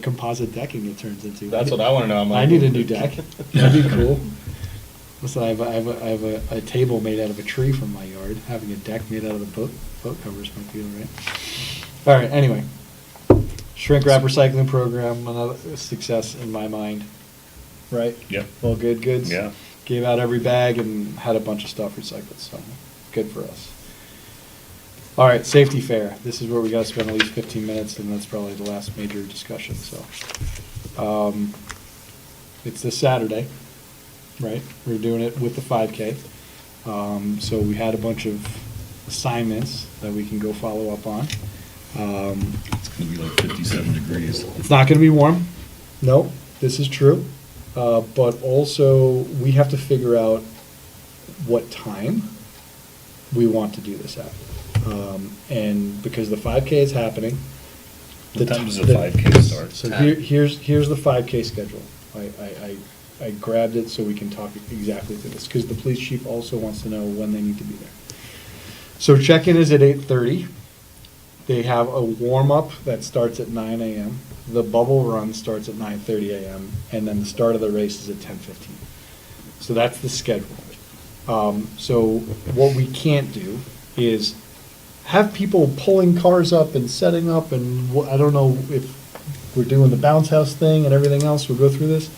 composite decking it turns into. That's what I want to know. I'm I like, need a new deck. That'd be cool. Listen, I have a table made out of a tree from my yard. Having a deck made out of the boat covers might be all right. All right. Anyway, shrink wrap recycling program, another success in my mind. Right. Yep. All good goods. Yeah. Gave out every bag and had a bunch of stuff recycled. So good for us. All right, safety fair. This is where we got to spend at least 15 minutes, and that's probably the last major discussion. So, it's this Saturday, right? We're doing it with the 5K. So we had a bunch of assignments that we can go follow up on. It's gonna be like 57 degrees. It's not going to be warm. No, this is true. But also, we have to figure out what time we want to do this at. And because the 5K is happening, What time does the 5K start? So here's the 5K schedule. I grabbed it so we can talk exactly through this, because the police chief also wants to know when they need to be there. So check-in is at 8:30. They have a warm-up that starts at 9 a.m. The bubble run starts at 9:30 a.m., and then the start of the race is at 10:15. So that's the schedule. So what we can't do is have people pulling cars up and setting up, and I don't know if we're doing the bounce house thing and everything else, we'll go through this.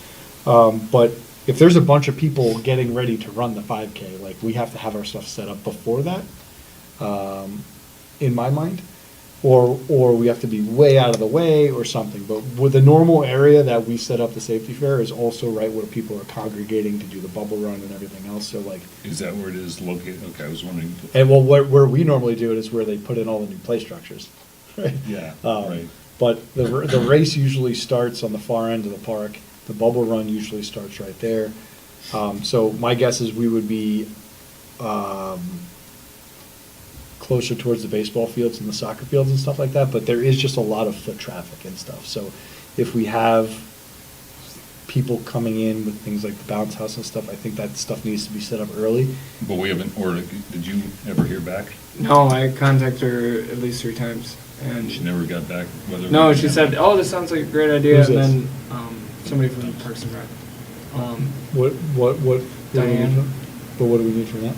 But if there's a bunch of people getting ready to run the 5K, like, we have to have our stuff set up before that, in my mind. Or we have to be way out of the way or something. But with the normal area that we set up the safety fair is also right where people are congregating to do the bubble run and everything else, so like. Is that where it is located? Okay, I was wondering. And well, where we normally do it is where they put in all the new play structures, right? Yeah, Um, right. But the race usually starts on the far end of the park. The bubble run usually starts right there. So my guess is we would be closer towards the baseball fields and the soccer fields and stuff like that, but there is just a lot of foot traffic and stuff. So if we have people coming in with things like the bounce house and stuff, I think that stuff needs to be set up early. But we haven't ordered, did you ever hear back? No, I contacted her at least 3 times, and She never got back whether. no, she said, "Oh, this sounds like a great idea," Who's and this? then somebody from Parks and Rec. What? Diane. But what do we need from that?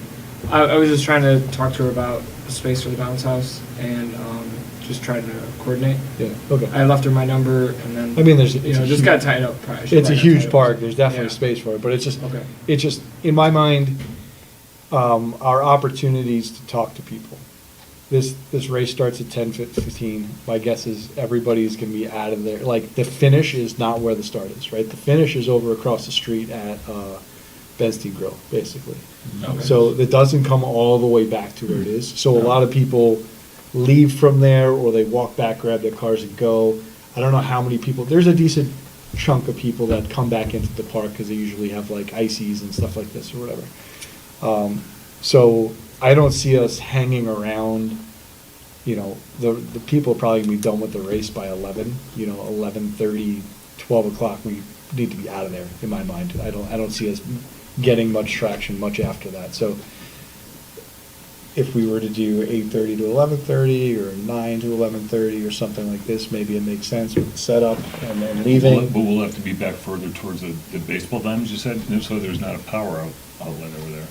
I was just trying to talk to her about a space for the bounce house and just trying to coordinate. Yeah, okay. I left her my number, and then I mean, there's- you it's know, a just huge- got tied up. It's a huge park, there's definitely Yeah. space for it, but it's Okay. just, in my mind, our opportunities to talk to people. This race starts at 10:15. My guess is everybody's gonna be out of there. Like, the finish is not where the start is, right? The finish is over across the street at Benstein Grill, basically. Okay. So it doesn't come all the way back to where it is. So a lot of people leave from there, or they walk back, grab their cars and go. I don't know how many people, there's a decent chunk of people that come back into the park because they usually have like ices and stuff like this or whatever. So I don't see us hanging around, you know, the people are probably gonna be done with the race by 11, 11:30, 12 o'clock. We need to be out of there, in my mind. I don't see us getting much traction much after that. So if we were to do 8:30 to 11:30 or 9 to 11:30 or something like this, maybe it makes sense with the setup and then leaving. But we'll have to be back further towards the baseball diamonds, you said, so there's not a power outlet over there.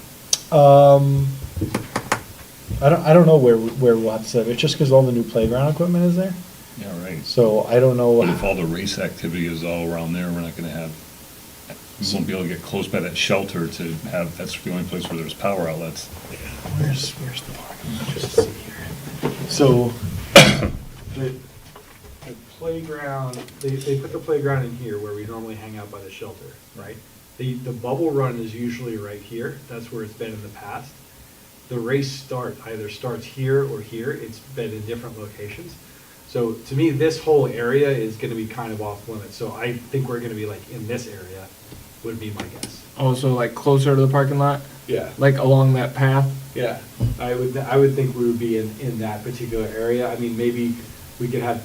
I don't know where we'll have to set it. It's just because all the new playground equipment is there. Yeah, right. So I don't know. But if all the race activity is all around there, we're not gonna have, we won't be able to get close by that shelter to have, that's the only place where there's power outlets. Where's the parking lot? Just see here. So, the playground, they put the playground in here where we normally hang out by the shelter, right? The bubble run is usually right here, that's where it's been in the past. The race either starts here or here, it's been in different locations. So to me, this whole area is gonna be kind of off limits, so I think we're gonna be like in this area, would be my guess. Also, like closer to the parking lot, Yeah. like along that path. Yeah, I would think we would be in that particular area. I mean, maybe we could have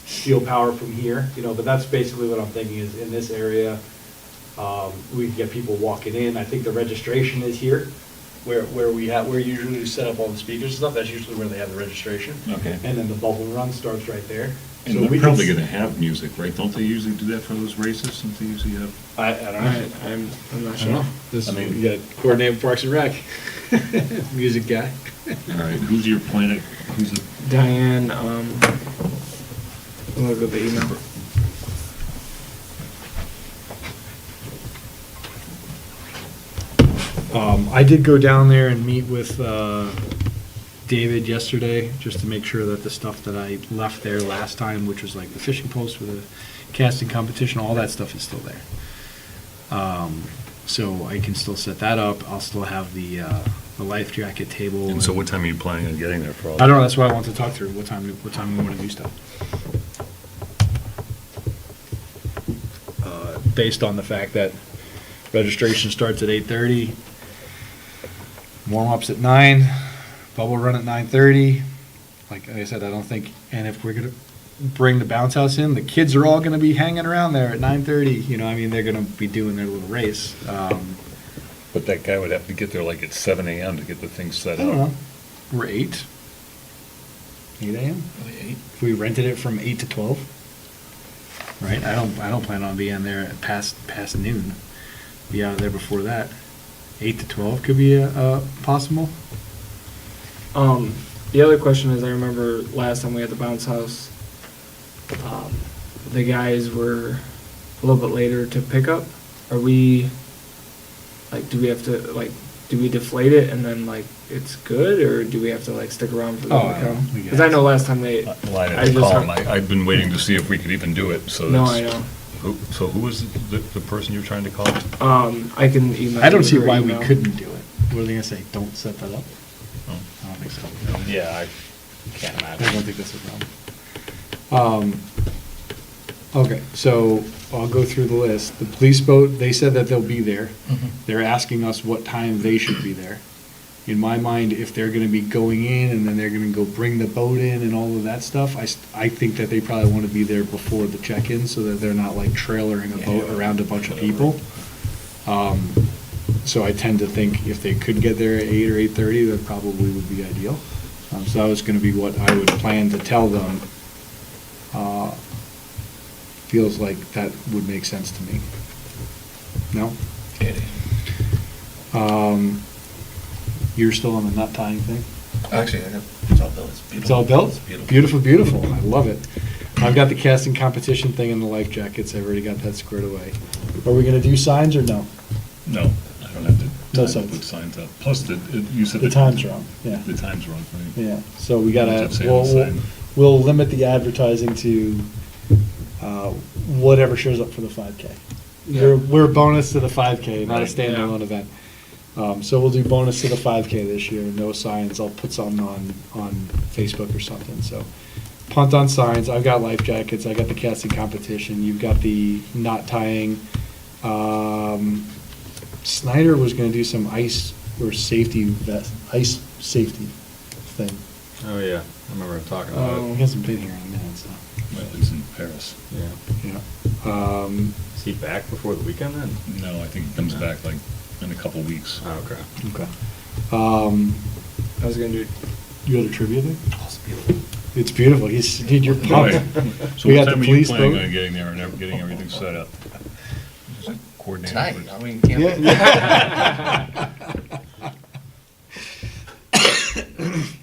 steel power from here, but that's basically what I'm thinking is in this area, we can get people walking in. I think the registration is here, where we usually set up all the speakers and stuff. That's usually where they have the registration. Okay. And then the bubble run starts right there. So And we they're can probably gonna have music, right? Don't they usually do that for those races? Don't they usually have? I don't know. I'm not I sure. don't know. This, I mean- you gotta coordinate with Parks and Rec. Music guy. All right, who's your planet, who's the? Diane, look at the email. I did go down there and meet with David yesterday, just to make sure that the stuff that I left there last time, which was like the fishing post for the casting competition, all that stuff is still there. So I can still set that up. I'll still have the life jacket table. And so what time are you planning on getting there for all? I don't know, that's why I want to talk through, what time we want to do stuff. Based on the fact that registration starts at 8:30, warm-ups at 9, bubble run at 9:30. Like I said, I don't think, and if we're gonna, bring the bounce house in, the kids are all gonna be hanging around there at 9:30, you know, I mean, they're gonna be doing their little race. But that guy would have to get there like at 7 AM to get the thing I set don't know, up. we're 8 AM? If we rented it from 8 to 12? Right, I don't plan on being there at past noon, be out of there before that. 8 to 12 could be possible. The other question is, I remember last time we had the bounce house, the guys were a little bit later to pick up. Are we, like, do we have to, like, do we deflate it and then, like, it's good, or do we have to, like, stick around for them Oh, to come? we Because I know last time they, Well, I I didn't just call him. heard- I've been waiting to see if we could even do it, so no, that's. I know. So who was the person you're trying to call? I can email. I don't you see her why we email. couldn't do it. What are they gonna say, don't set that up? Oh. I don't think so. Yeah, I can't I imagine. don't think that's a problem. Okay, so I'll go through the list. The police boat, they said that they'll be there. They're asking us what time they should be there. In my mind, if they're gonna be going in and then they're gonna go bring the boat in and all of that stuff, I think that they probably wanna be there before the check-in so that they're not like trailering a boat around a bunch of people. So I tend to think if they could get there at 8 or 8:30, that probably would be ideal. So that was gonna be what I would plan to tell them. Feels like that would make sense to me. No? You're still on the nut tying thing? Actually, it's all built. It's all built? It's beautiful. Beautiful, beautiful. I love it. I've got the casting competition thing and the life jackets. I've already got that squared away. Are we gonna do signs or no? No, I don't have No the time to signs. put signs up. Plus, you said. The time's wrong, yeah. The time's wrong for me. Yeah, so we gotta, Just say on the sign. we'll limit the advertising to whatever shows up for the 5K. Yeah. We're a bonus to the 5K, not a Right. standalone event. So we'll do bonus to the 5K this year, no signs. I'll put something on Facebook or something, so. Punt on signs, I've got life jackets, I got the casting competition, you've got the knot tying. Snyder was gonna do some ice or safety vest, ice safety thing. Oh, yeah, I remember him talking about Oh. He hasn't been here in a minute, so, Well, he's in Paris. it. Yeah. yeah. Is he back before the weekend then? No, I think he comes back like in a couple weeks. Oh, okay. Okay. I was gonna do, You got a trivia thing? Oh, it's beautiful. It's beautiful. Dude, you're Anyway, pumped. so We what got the time are you police planning boat. on getting there and getting everything set up? Is it coordinated? Tonight, with- I mean, can't. Yeah.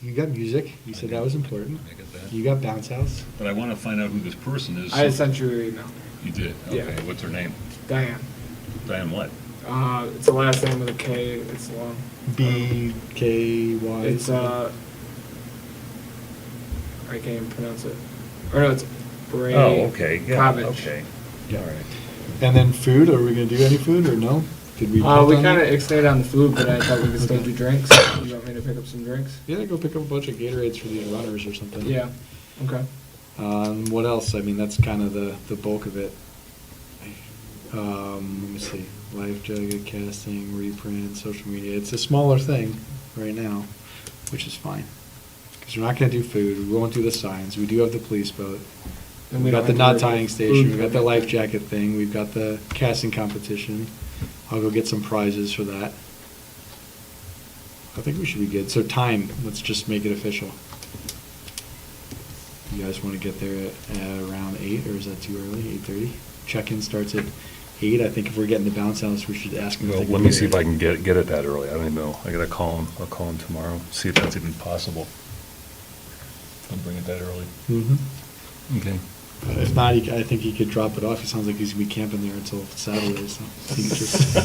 You got music. You said that was important. I get that. You got bounce house. But I want to find out who this person is. I sent you her email. You did? Yeah. Okay, what's her name? Diane. Diane what? It's the last name with a K, it's long. BKY. It's, I can't even pronounce it. Or no, it's Bray. Oh, okay, yeah, Cabbage. okay. Yeah. All right. And then food. Are we gonna do any food or no? Did we? We punt on kind of that? extended on the food, but I thought we could still do drinks. You want me to pick up some drinks? Yeah, go pick up a bunch of Gatorades for these runners or something. Yeah, okay. What else? I mean, that's kind of the bulk of it. Let me see. Life jacket, casting, reprint, social media. It's a smaller thing right now, which is fine. Because we're not gonna do food, we won't do the signs, we do have the police boat. And We've we got don't the have knot to worry tying about station, food we've got the coming. life jacket thing, we've got the casting competition. I'll go get some prizes for that. I think we should be good. So time, let's just make it official. You guys wanna get there at around 8, or is that too early, 8:30? Check-in starts at 8, I think if we're getting the bounce house, we should ask them if Well, they can let be me see if there. I can get it that early. I don't even know. I gotta call him. I'll call him tomorrow, see if that's even possible. I'll bring it that early. Mhm. Okay. If not, I think he could drop it off. It sounds like he's gonna be camping there until Saturday, so. he can just-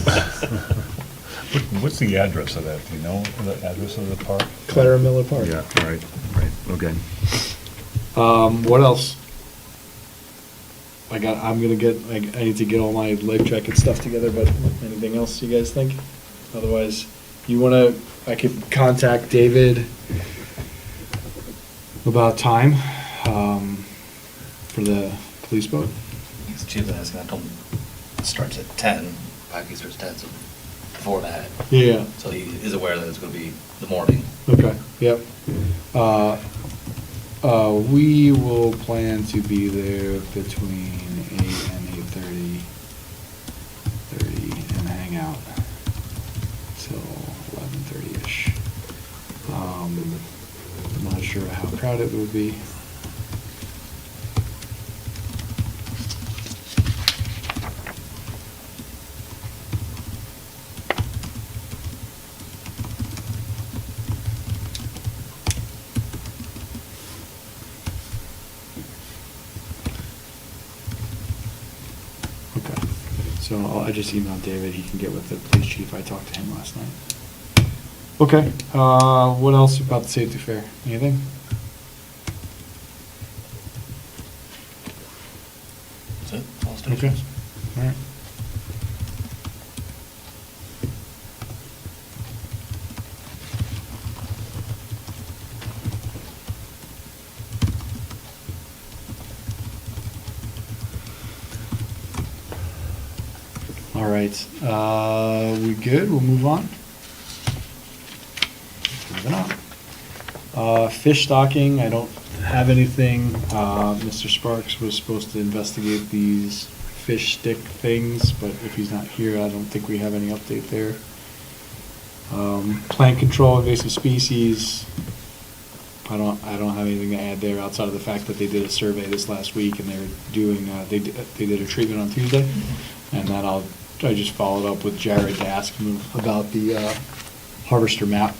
What's the address of that? Do you know the address of the park? Clara Miller Park. Yeah, right, okay. What else? I'm gonna get, I need to get all my life jacket stuff together, but anything else you guys think? Otherwise, I could contact David about time, for the police boat. Because Chief was asking, I told him it starts at 10, 5K starts at 10, so before that. Yeah, So he is aware that it's going to be the morning. okay, yep. We will plan to be there between 8 and 8:30 and hang out till 11:30-ish. I'm not sure how crowded it would be. Okay, so I just emailed David, he can get with the police chief, I talked to him last night. Okay, what else about the safety fair? Anything? That's it. All Okay, stations. all right. All right, we good? We'll move on. Moving on. Fish stocking, I don't have anything. Mr. Sparks was supposed to investigate these fish stick things, but if he's not here, I don't think we have any update there. Plant control invasive species, I don't have anything to add there outside of the fact that they did a survey this last week and they're doing, they did a treatment on Tuesday. And that I just followed up with Jared to ask him about the harvester map,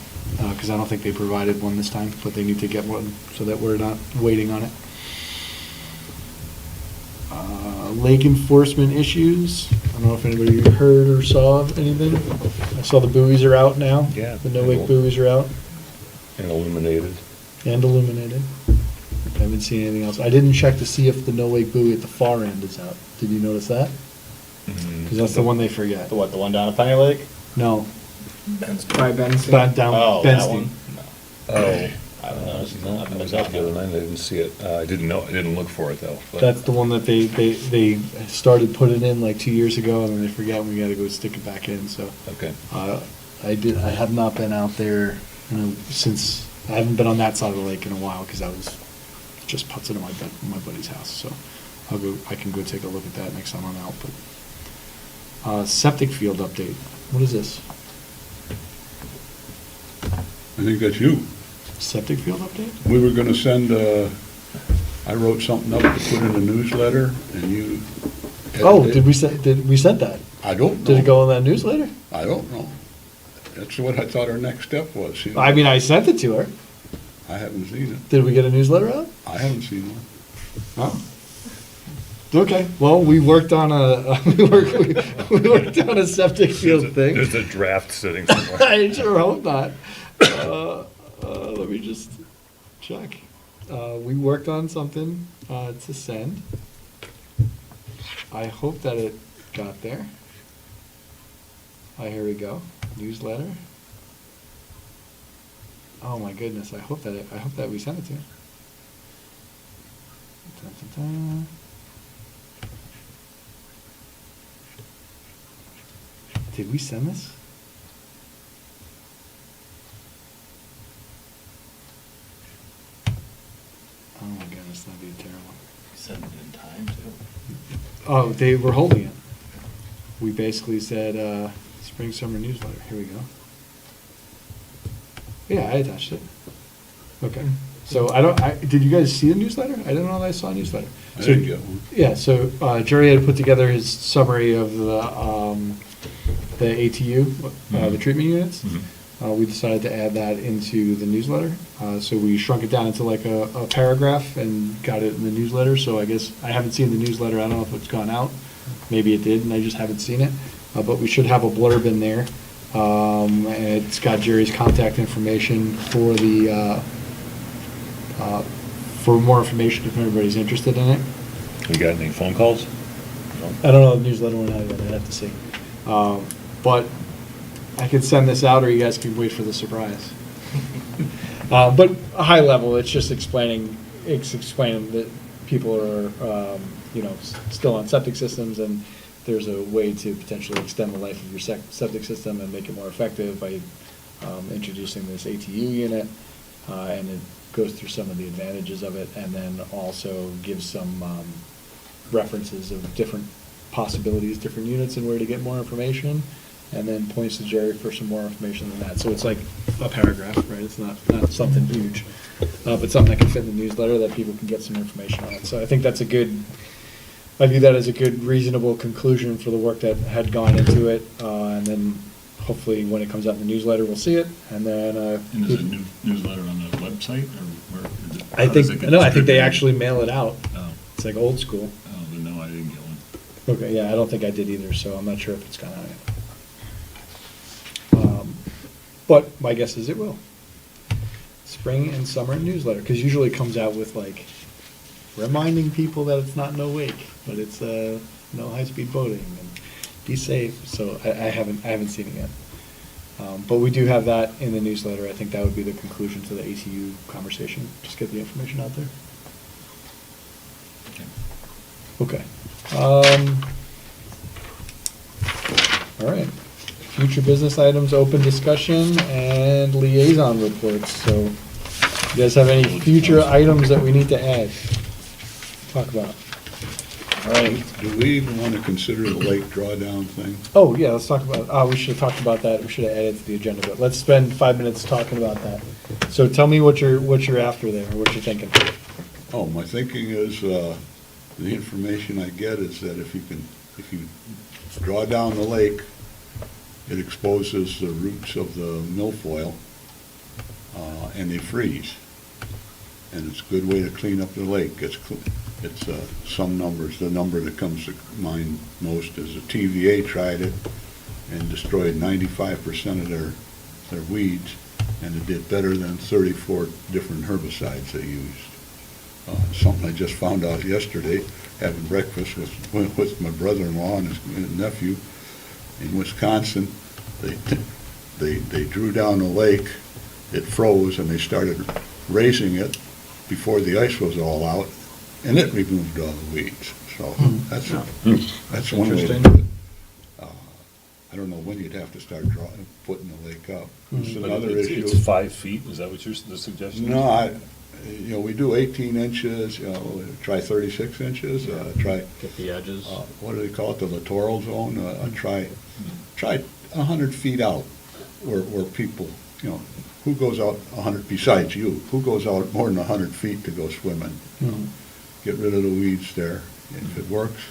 because I don't think they provided one this time, but they need to get one so that we're not waiting on it. Lake enforcement issues, I don't know if anybody heard or saw anything. I saw the buoys are out now. Yeah. The no wake buoys are out And illuminated. and illuminated. I haven't seen anything else. I didn't check to see if the no wake buoy at the far end is out. Did you notice that? Because that's the one they forget. The what, the one down at Pioneer Lake? No, By Benson. down Oh, that one? Benstein. No. Oh. I don't know. No, I was out the other night, I didn't see it. I didn't know, I didn't look for it though. but- That's the one that they started putting in like 2 years ago, and then they forget, and we gotta go stick it back in, so. Okay. I have not been out there, since, I haven't been on that side of the lake in a while, because I was just putzing at my buddy's house, so I can go take a look at that next time I'm out, but. Septic field update, what is this? I think that's you. Septic field update? We were gonna send, I wrote something up to put in a newsletter, and you. Oh, edited it. did we send that? I don't know. Did it go in that newsletter? I don't know. That's what I thought our next step was. you know. I mean, I sent it to her. I haven't seen it. Did we get a newsletter out? I haven't seen one. Oh. Okay, well, we worked on we worked on a septic field thing. There's a draft sitting somewhere. I sure hope not. Let me just check. We worked on something to send. I hope that it got there. Here we go. Newsletter. Oh my goodness! I hope that we sent it to you. Dun, dun, dun. Did we send this? Oh my goodness, that'd be terrible. Send it in time too. Oh, they were holding it. We basically said, spring, summer newsletter. Here we go. Yeah, I attached it. Okay. So did you guys see the newsletter? I didn't know that I saw a newsletter. I So- didn't get one. Yeah, so Jerry had put together his summary of the ATU, the treatment units. Mhm. We decided to add that into the newsletter. So we shrunk it down into like a paragraph and got it in the newsletter. So I guess I haven't seen the newsletter. I don't know if it's gone out. Maybe it did and I just haven't seen it. But we should have a blurb in there. And it's got Jerry's contact information for for more information if anybody's interested in it. We got any phone calls? I don't know if the newsletter went out yet, I'd have to see. But I could send this out, or you guys can wait for the surprise. But a high level, it's just explaining that people are, still on septic systems, and there's a way to potentially extend the life of your septic system and make it more effective by introducing this ATU unit. And goes through some of the advantages of it, and then also gives some references of different possibilities, different units, and where to get more information, and then points to Jerry for some more information than that. So it's like a paragraph, right? It's not something huge, but something that can fit in the newsletter that people can get some information on. So I think that's I view that as a good, reasonable conclusion for the work that had gone into it, and then hopefully when it comes out in the newsletter, we'll see it, and then. And is it newsletter on the website, or where? Is it- I how does it think, get no, I think they distributed? actually mail it out. Oh, It's like old school. oh, then no, I didn't get one. Okay, yeah, I don't think I did either, so I'm not sure if it's gone out yet. But my guess is it will. Spring and summer newsletter, because usually it comes out with like reminding people that it's not no wake, but it's no high-speed boating and be safe. So I haven't seen it yet. But we do have that in the newsletter. I think that would be the conclusion to the ACU conversation. Just get the information out there. Okay. Okay. All right. Future business items, open discussion, and liaison reports. So you guys have any future items that we need to add? Talk about. All right. Do we even want to consider the lake drawdown thing? Oh, yeah, let's talk about, we should have talked about that. We should have added it to the agenda, but let's spend 5 minutes talking about that. So tell me what you're after there, or what you're thinking. Oh, my thinking is, the information I get is that if you draw down the lake, it exposes the roots of the milfoil, and they freeze. And it's a good way to clean up the lake. It's some numbers, the number that comes to mind most is the TVA tried it and destroyed 95% of their weeds, and it did better than 34 different herbicides they used. Something I just found out yesterday, having breakfast with my brother-in-law and his nephew in Wisconsin. They drew down the lake, it froze, and they started raising it before the ice was all out, and it removed all the weeds. So that's one way to do it. I don't know when you'd have to start putting the lake up. It's But another it's- issue. It's 5 feet, is that what the suggestion is? No, we do 18 inches, try 36 inches, try, Get the edges. what do they call it, the littoral zone? Try 100 feet out where people, who goes out 100, besides you, who goes out more than 100 feet to go swimming? Get rid of the weeds there, if it works.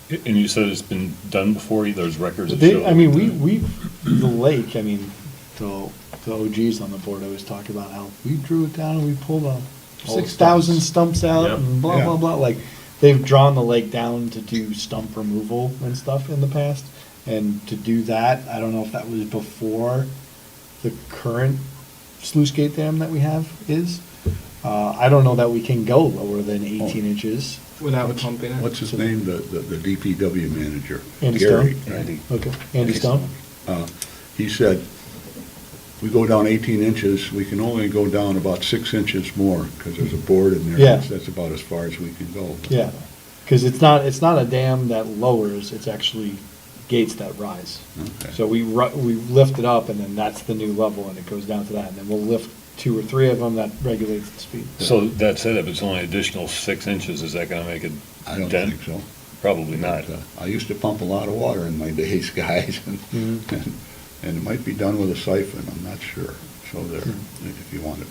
And you said it's been done before, there's records that show. I mean, the lake, I mean, the OGs on the board always talk about how we drew it down and we pulled 6,000 stumps out Yep. and blah, Yeah. blah, blah. Like, they've drawn the lake down to do stump removal and stuff in the past. And to do that, I don't know if that was before the current sluice gate dam that we have is. I don't know that we can go lower than 18 inches. Without pumping it? What's his name, the DPW manager? Andy Gary, Stone? right? Andy. Okay, Andy Stone? He said, we go down 18 inches, we can only go down about 6 inches more, because there's a board in there. Yeah. That's about as far as we can go. Yeah, because it's not a dam that lowers, it's actually gates that rise. Okay. So we lift it up, and then that's the new level, and it goes down to that, and then we'll lift 2 or 3 of them that regulates the speed. So that said, if it's only additional 6 inches, is that gonna make a I don't dent? think so. Probably not. But, I used to pump a lot of water in my days, guys, Mhm. and it might be done with a siphon, I'm not sure. So there, if you want it,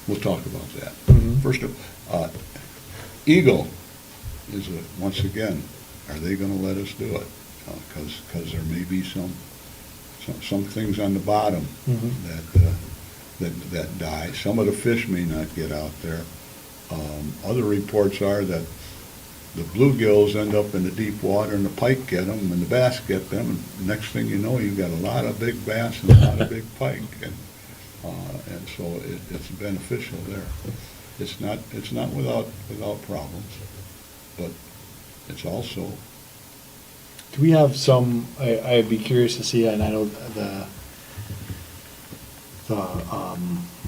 we'll talk about that. Mhm. First of, Eagle is, once again, are they gonna let us do it? Because there may be some things on the bottom Mhm. that die. Some of the fish may not get out there. Other reports are that the bluegills end up in the deep water and the pike get them and the bass get them. And next thing you know, you've got a lot of big bass and a lot of big pike. And so it's beneficial there. It's not without problems, but it's also, Do we have some, I'd be curious to see, and I know the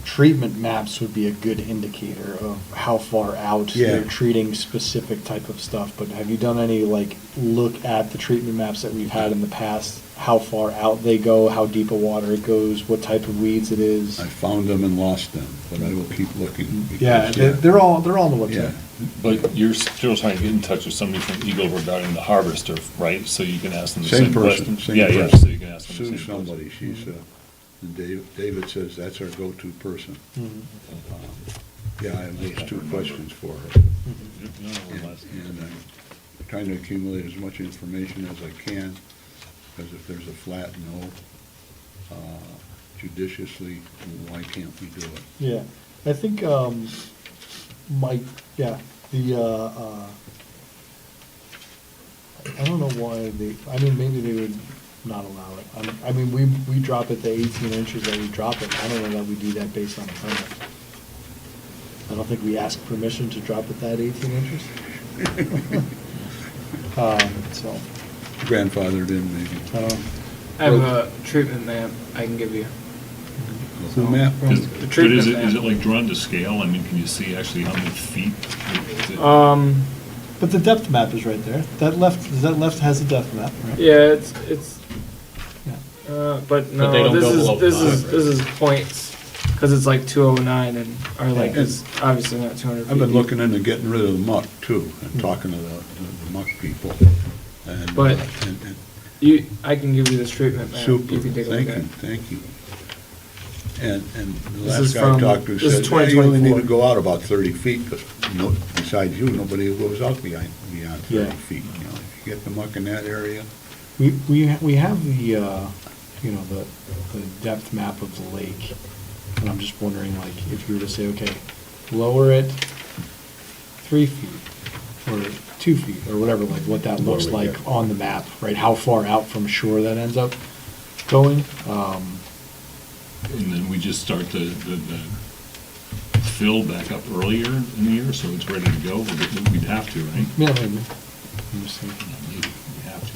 treatment maps would be a good indicator of how far out Yeah. they're treating specific type of stuff, but have you done any, like, look at the treatment maps that we've had in the past? How far out they go, how deep of water it goes, what type of weeds it is? I found them and lost them, but I will keep looking. Yeah, because, they're all on the Yeah, website. But you're still trying to get in touch with somebody from Eagle regarding the harvester, right? So you can ask them the Same same person, question? same Yeah, yeah, person. so you can ask them the Sue same question. somebody, she's, and David says that's our go-to person. Mhm. Yeah, I have those two questions for her. No, no, And we'll ask. and I'm trying to accumulate as much information as I can, because if there's a flat no, judiciously, why can't we do it? Yeah, I think, Mike, yeah, I don't know why I mean, maybe they would not allow it. I mean, we drop it to 18 inches that we drop it. I don't know that we do that based on a permit. I don't think we ask permission to drop it that 18 inches. So, Grandfathered in, maybe. I don't know. I have a treatment map I can give you. Who map? Is- The But treatment is it map. like drawn to scale? I mean, can you see actually how many feet? Is it- But the depth map is right there. That left has a depth map, right? Yeah, it's, Yeah. but no, they don't this go is, below this is, 5, right? this is points, cause it's like 209 and our lake Yeah. is obviously not 200 feet. I've been deep. looking into getting rid of the muck too, and talking to the muck people. And, But- and I can give you this treatment map. super, You can take a thank look you, at. thank you. And the This last is guy I from- talked to this is said, "Yeah, you only need 2024. to go out about 30 feet, because besides you, nobody goes out beyond 30 Yeah. feet. You know, if you get the muck in that area, We have the, the depth map of the lake, and I'm just wondering, like, if you were to say, okay, lower it 3 feet, or 2 feet, or whatever, like, what that looks What we like get. on the map, right? How far out from shore that ends up going. And then we just start the fill back up earlier in the year, so it's ready to go? We'd have to, right? Yeah, maybe. I'm just thinking. Maybe, we have to.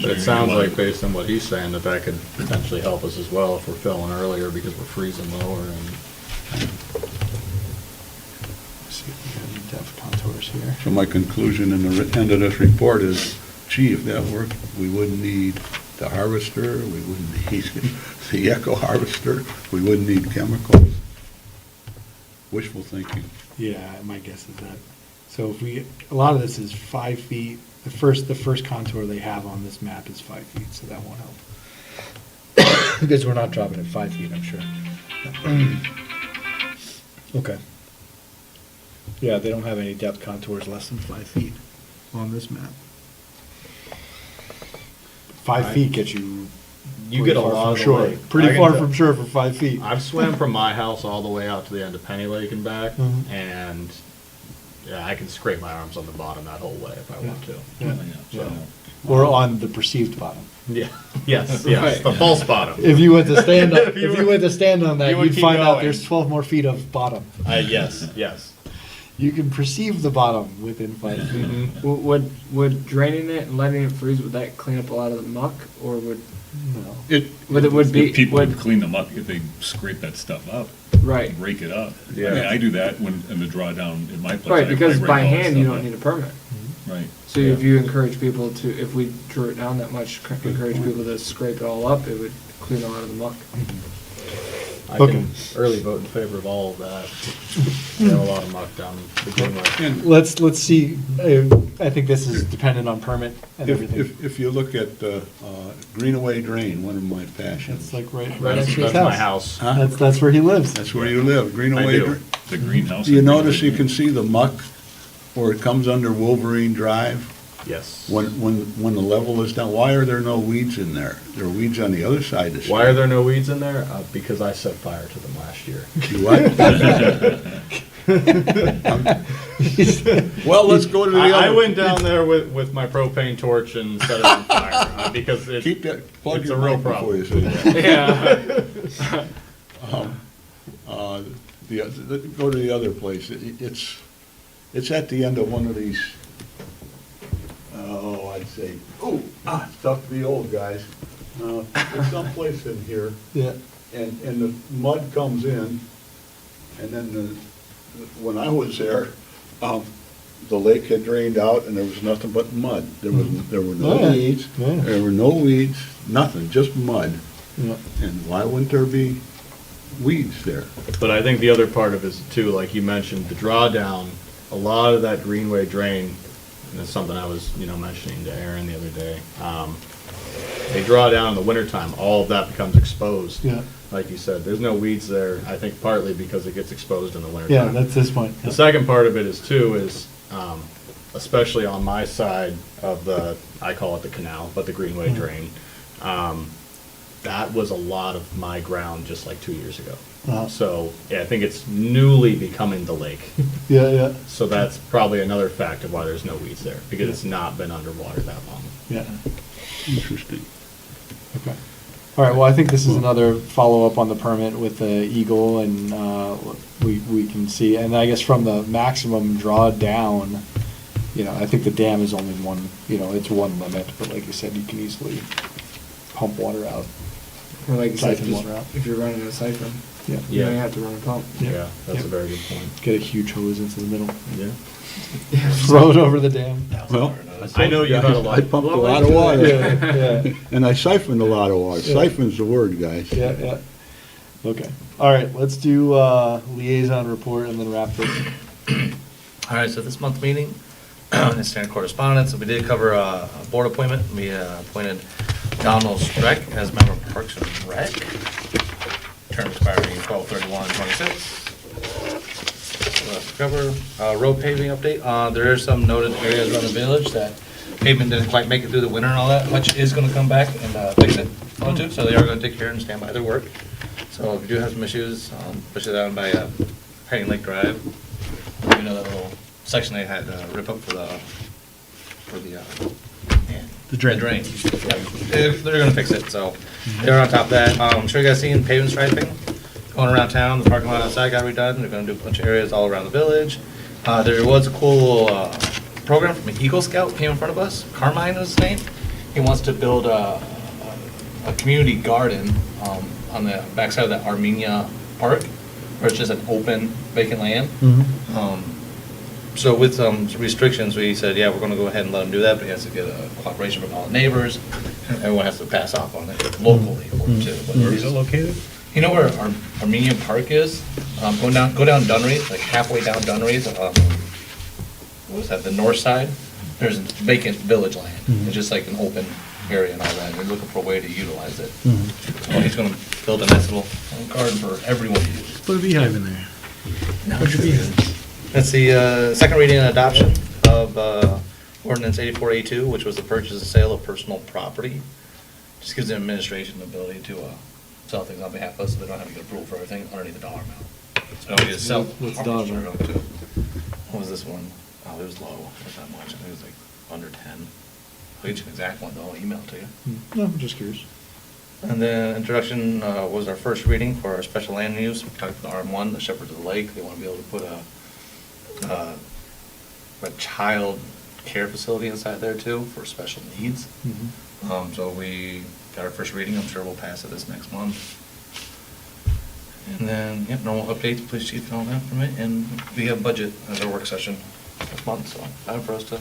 But it sounds like, based on what he's saying, that could potentially help us as well if we're filling earlier because we're freezing lower and. Let's see if we have any depth contours here. so my conclusion in the end of this report is, gee, if that worked, we wouldn't need the harvester, we wouldn't need the eco harvester, we wouldn't need chemicals. Wishful thinking. Yeah, my guess is that. So if a lot of this is 5 feet. The first contour they have on this map is 5 feet, so that won't help. Because we're not dropping it 5 feet, I'm sure. Okay. Yeah, they don't have any depth contours less than 5 feet on this map. 5 feet gets you. You pretty get a far lot from of the shore. lake. I Pretty can far tell- from shore for 5 feet. I've swam from my house all the way out to the end of Penny Lake and back, Mhm. and yeah, I can scrape my arms on the bottom that whole way if I want to. Yeah. So, Or on the perceived bottom. yeah, yes, Right. yes, the false bottom. If you went to stand If you were- went to stand on that, you would you'd keep find out going. there's 12 more feet of bottom. Yes, yes. You can perceive the bottom within 5 feet. Mhm. Would draining it and letting it freeze, would that clean up a lot of the muck, or would No. would be If people would would clean them up, if they scrape that stuff up, right? rake it up. I Yeah. mean, I do that when, in the drawdown in my place. Right, I because rake by all that hand you stuff don't up. need a permit. Right. So if you encourage people to, if we drew it down that much, encourage people to scrape it all up, it would clean a lot of the muck. I Okay. can early vote in favor of all of that. We have a lot of muck down to begin with. And Let's see, I think this is dependent on permit and everything. if you look at Greenaway Drain, one of my passions. It's like right That's, next to his that's my house. house. That's where he lives. That's where you live, Greenaway do. Drain. The greenhouse. Do you notice you can see the muck where it comes under Wolverine Drive? Yes. When the level is down, why are there no weeds in there? There are weeds on the other side of the street. Why are there no weeds in there? Because I set fire to them last year. You what? Well, let's go to the other. I went down there with my propane torch and set it on fire, because Keep that, plug it's your a real mic before you problem. say that. Yeah. Go to the other place. It's at the end of one of these, I'd say, tough to be old, guys. There's someplace in here, Yeah. and the mud comes in, and then when I was there, the lake had drained out and there was nothing but mud. There were no Yeah, weeds, yeah. there were no weeds, nothing, just mud. Yeah. And why wouldn't there be weeds there? But I think the other part of it is too, like you mentioned, the drawdown, a lot of that Greenway drain, and it's something I was, mentioning to Aaron the other day. They draw down in the wintertime, all of that becomes exposed. Yeah. Like you said, there's no weeds there, I think partly because it gets exposed in the wintertime. Yeah, that's this point. The second part of it is too, especially on my side of I call it the canal, but the Greenway drain, that was a lot of my ground just like 2 years ago. Uh-huh. So, yeah, I think it's newly becoming the lake. Yeah, yeah, So that's probably another fact of why there's no weeds there, because it's not been underwater that long. yeah. Interesting. Okay. All right, well, I think this is another follow-up on the permit with the Eagle, and we can see, and I guess from the maximum drawdown, I think the dam is only one, it's one limit, but like you said, you can easily pump water out. Or like you said, Siphon just water out. if you're running a siphon, Yeah. you don't Yeah. have to run a pump. Yeah, that's Yep. a very good point. Get a huge hose into the middle, Yeah. throw it over the dam. Well, I know you've had a lot. I pumped a lot of water, Yeah, yeah, and I siphoned a lot of water. Yeah. Siphon's the word, guys. yeah, yeah. Okay, all right, let's do liaison report and then wrap this. All right, so this month's meeting is standard correspondence. We did cover a board appointment. We appointed Donald Streck as member of Parks and Rec. Term expiring 12/31/26. Cover road paving update. There are some noted areas around the village that pavement didn't quite make it through the winter and all that, which is gonna come back and fix it. Too. So they are gonna take care and stand by their work. So if you do have some issues, especially down by Hanging Lake Drive, that little section they had rip up for the drain. Yep. They're gonna fix it, so they're on top of that. I'm sure you guys seen pavement striping going around town. The parking lot outside got redone. They're gonna do a bunch of areas all around the village. There was a cool program from an Eagle Scout came in front of us. Carmine was his name. He wants to build a community garden on the backside of that Armenia Park, where it's just an open vacant land. So with some restrictions, we said, yeah, we're gonna go ahead and let him do that, but he has to get a cooperation from all the neighbors, and everyone has to pass off on it locally for it too. But Where is it located? you know where Armenia Park is? Go down Dunreath, like halfway down Dunreath, what was that, the north side? There's vacant village land. It's just like an open area and all that, and they're looking for a way to utilize it. So he's gonna build a nice little garden for everyone to use. Put a beehive in there. That's the second reading and adoption of ordinance 8482, which was the purchase and sale of personal property. Just gives the administration the ability to sell things on behalf of us, so they don't have to get approval for everything underneath the dollar amount. So we just sell. What's the dollar amount? What was this one? Oh, it was low. It was not much. I think it was like under 10. I'll get you an exact one, though. I'll email it to you. No, I'm just curious. And then introduction was our first reading for our special land use. We talked about the RM1, the Shepherds of the Lake. They want to be able to put a child care facility inside there too for special needs. So we got our first reading. I'm sure we'll pass it this next month. And then, normal updates, police chief and all that from it. And we have budget as our work session this month, so time for us to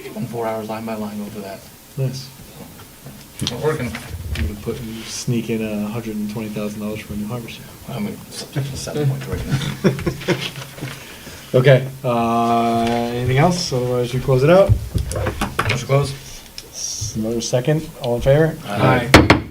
spend 4 hours line by line go through that. Nice. So we're working. I'm gonna sneak in $120,000 for a new harvester. I mean, 7.3. Okay, anything else? Otherwise, we close it out. Motion close? Another second, all in favor? Aye. Aye.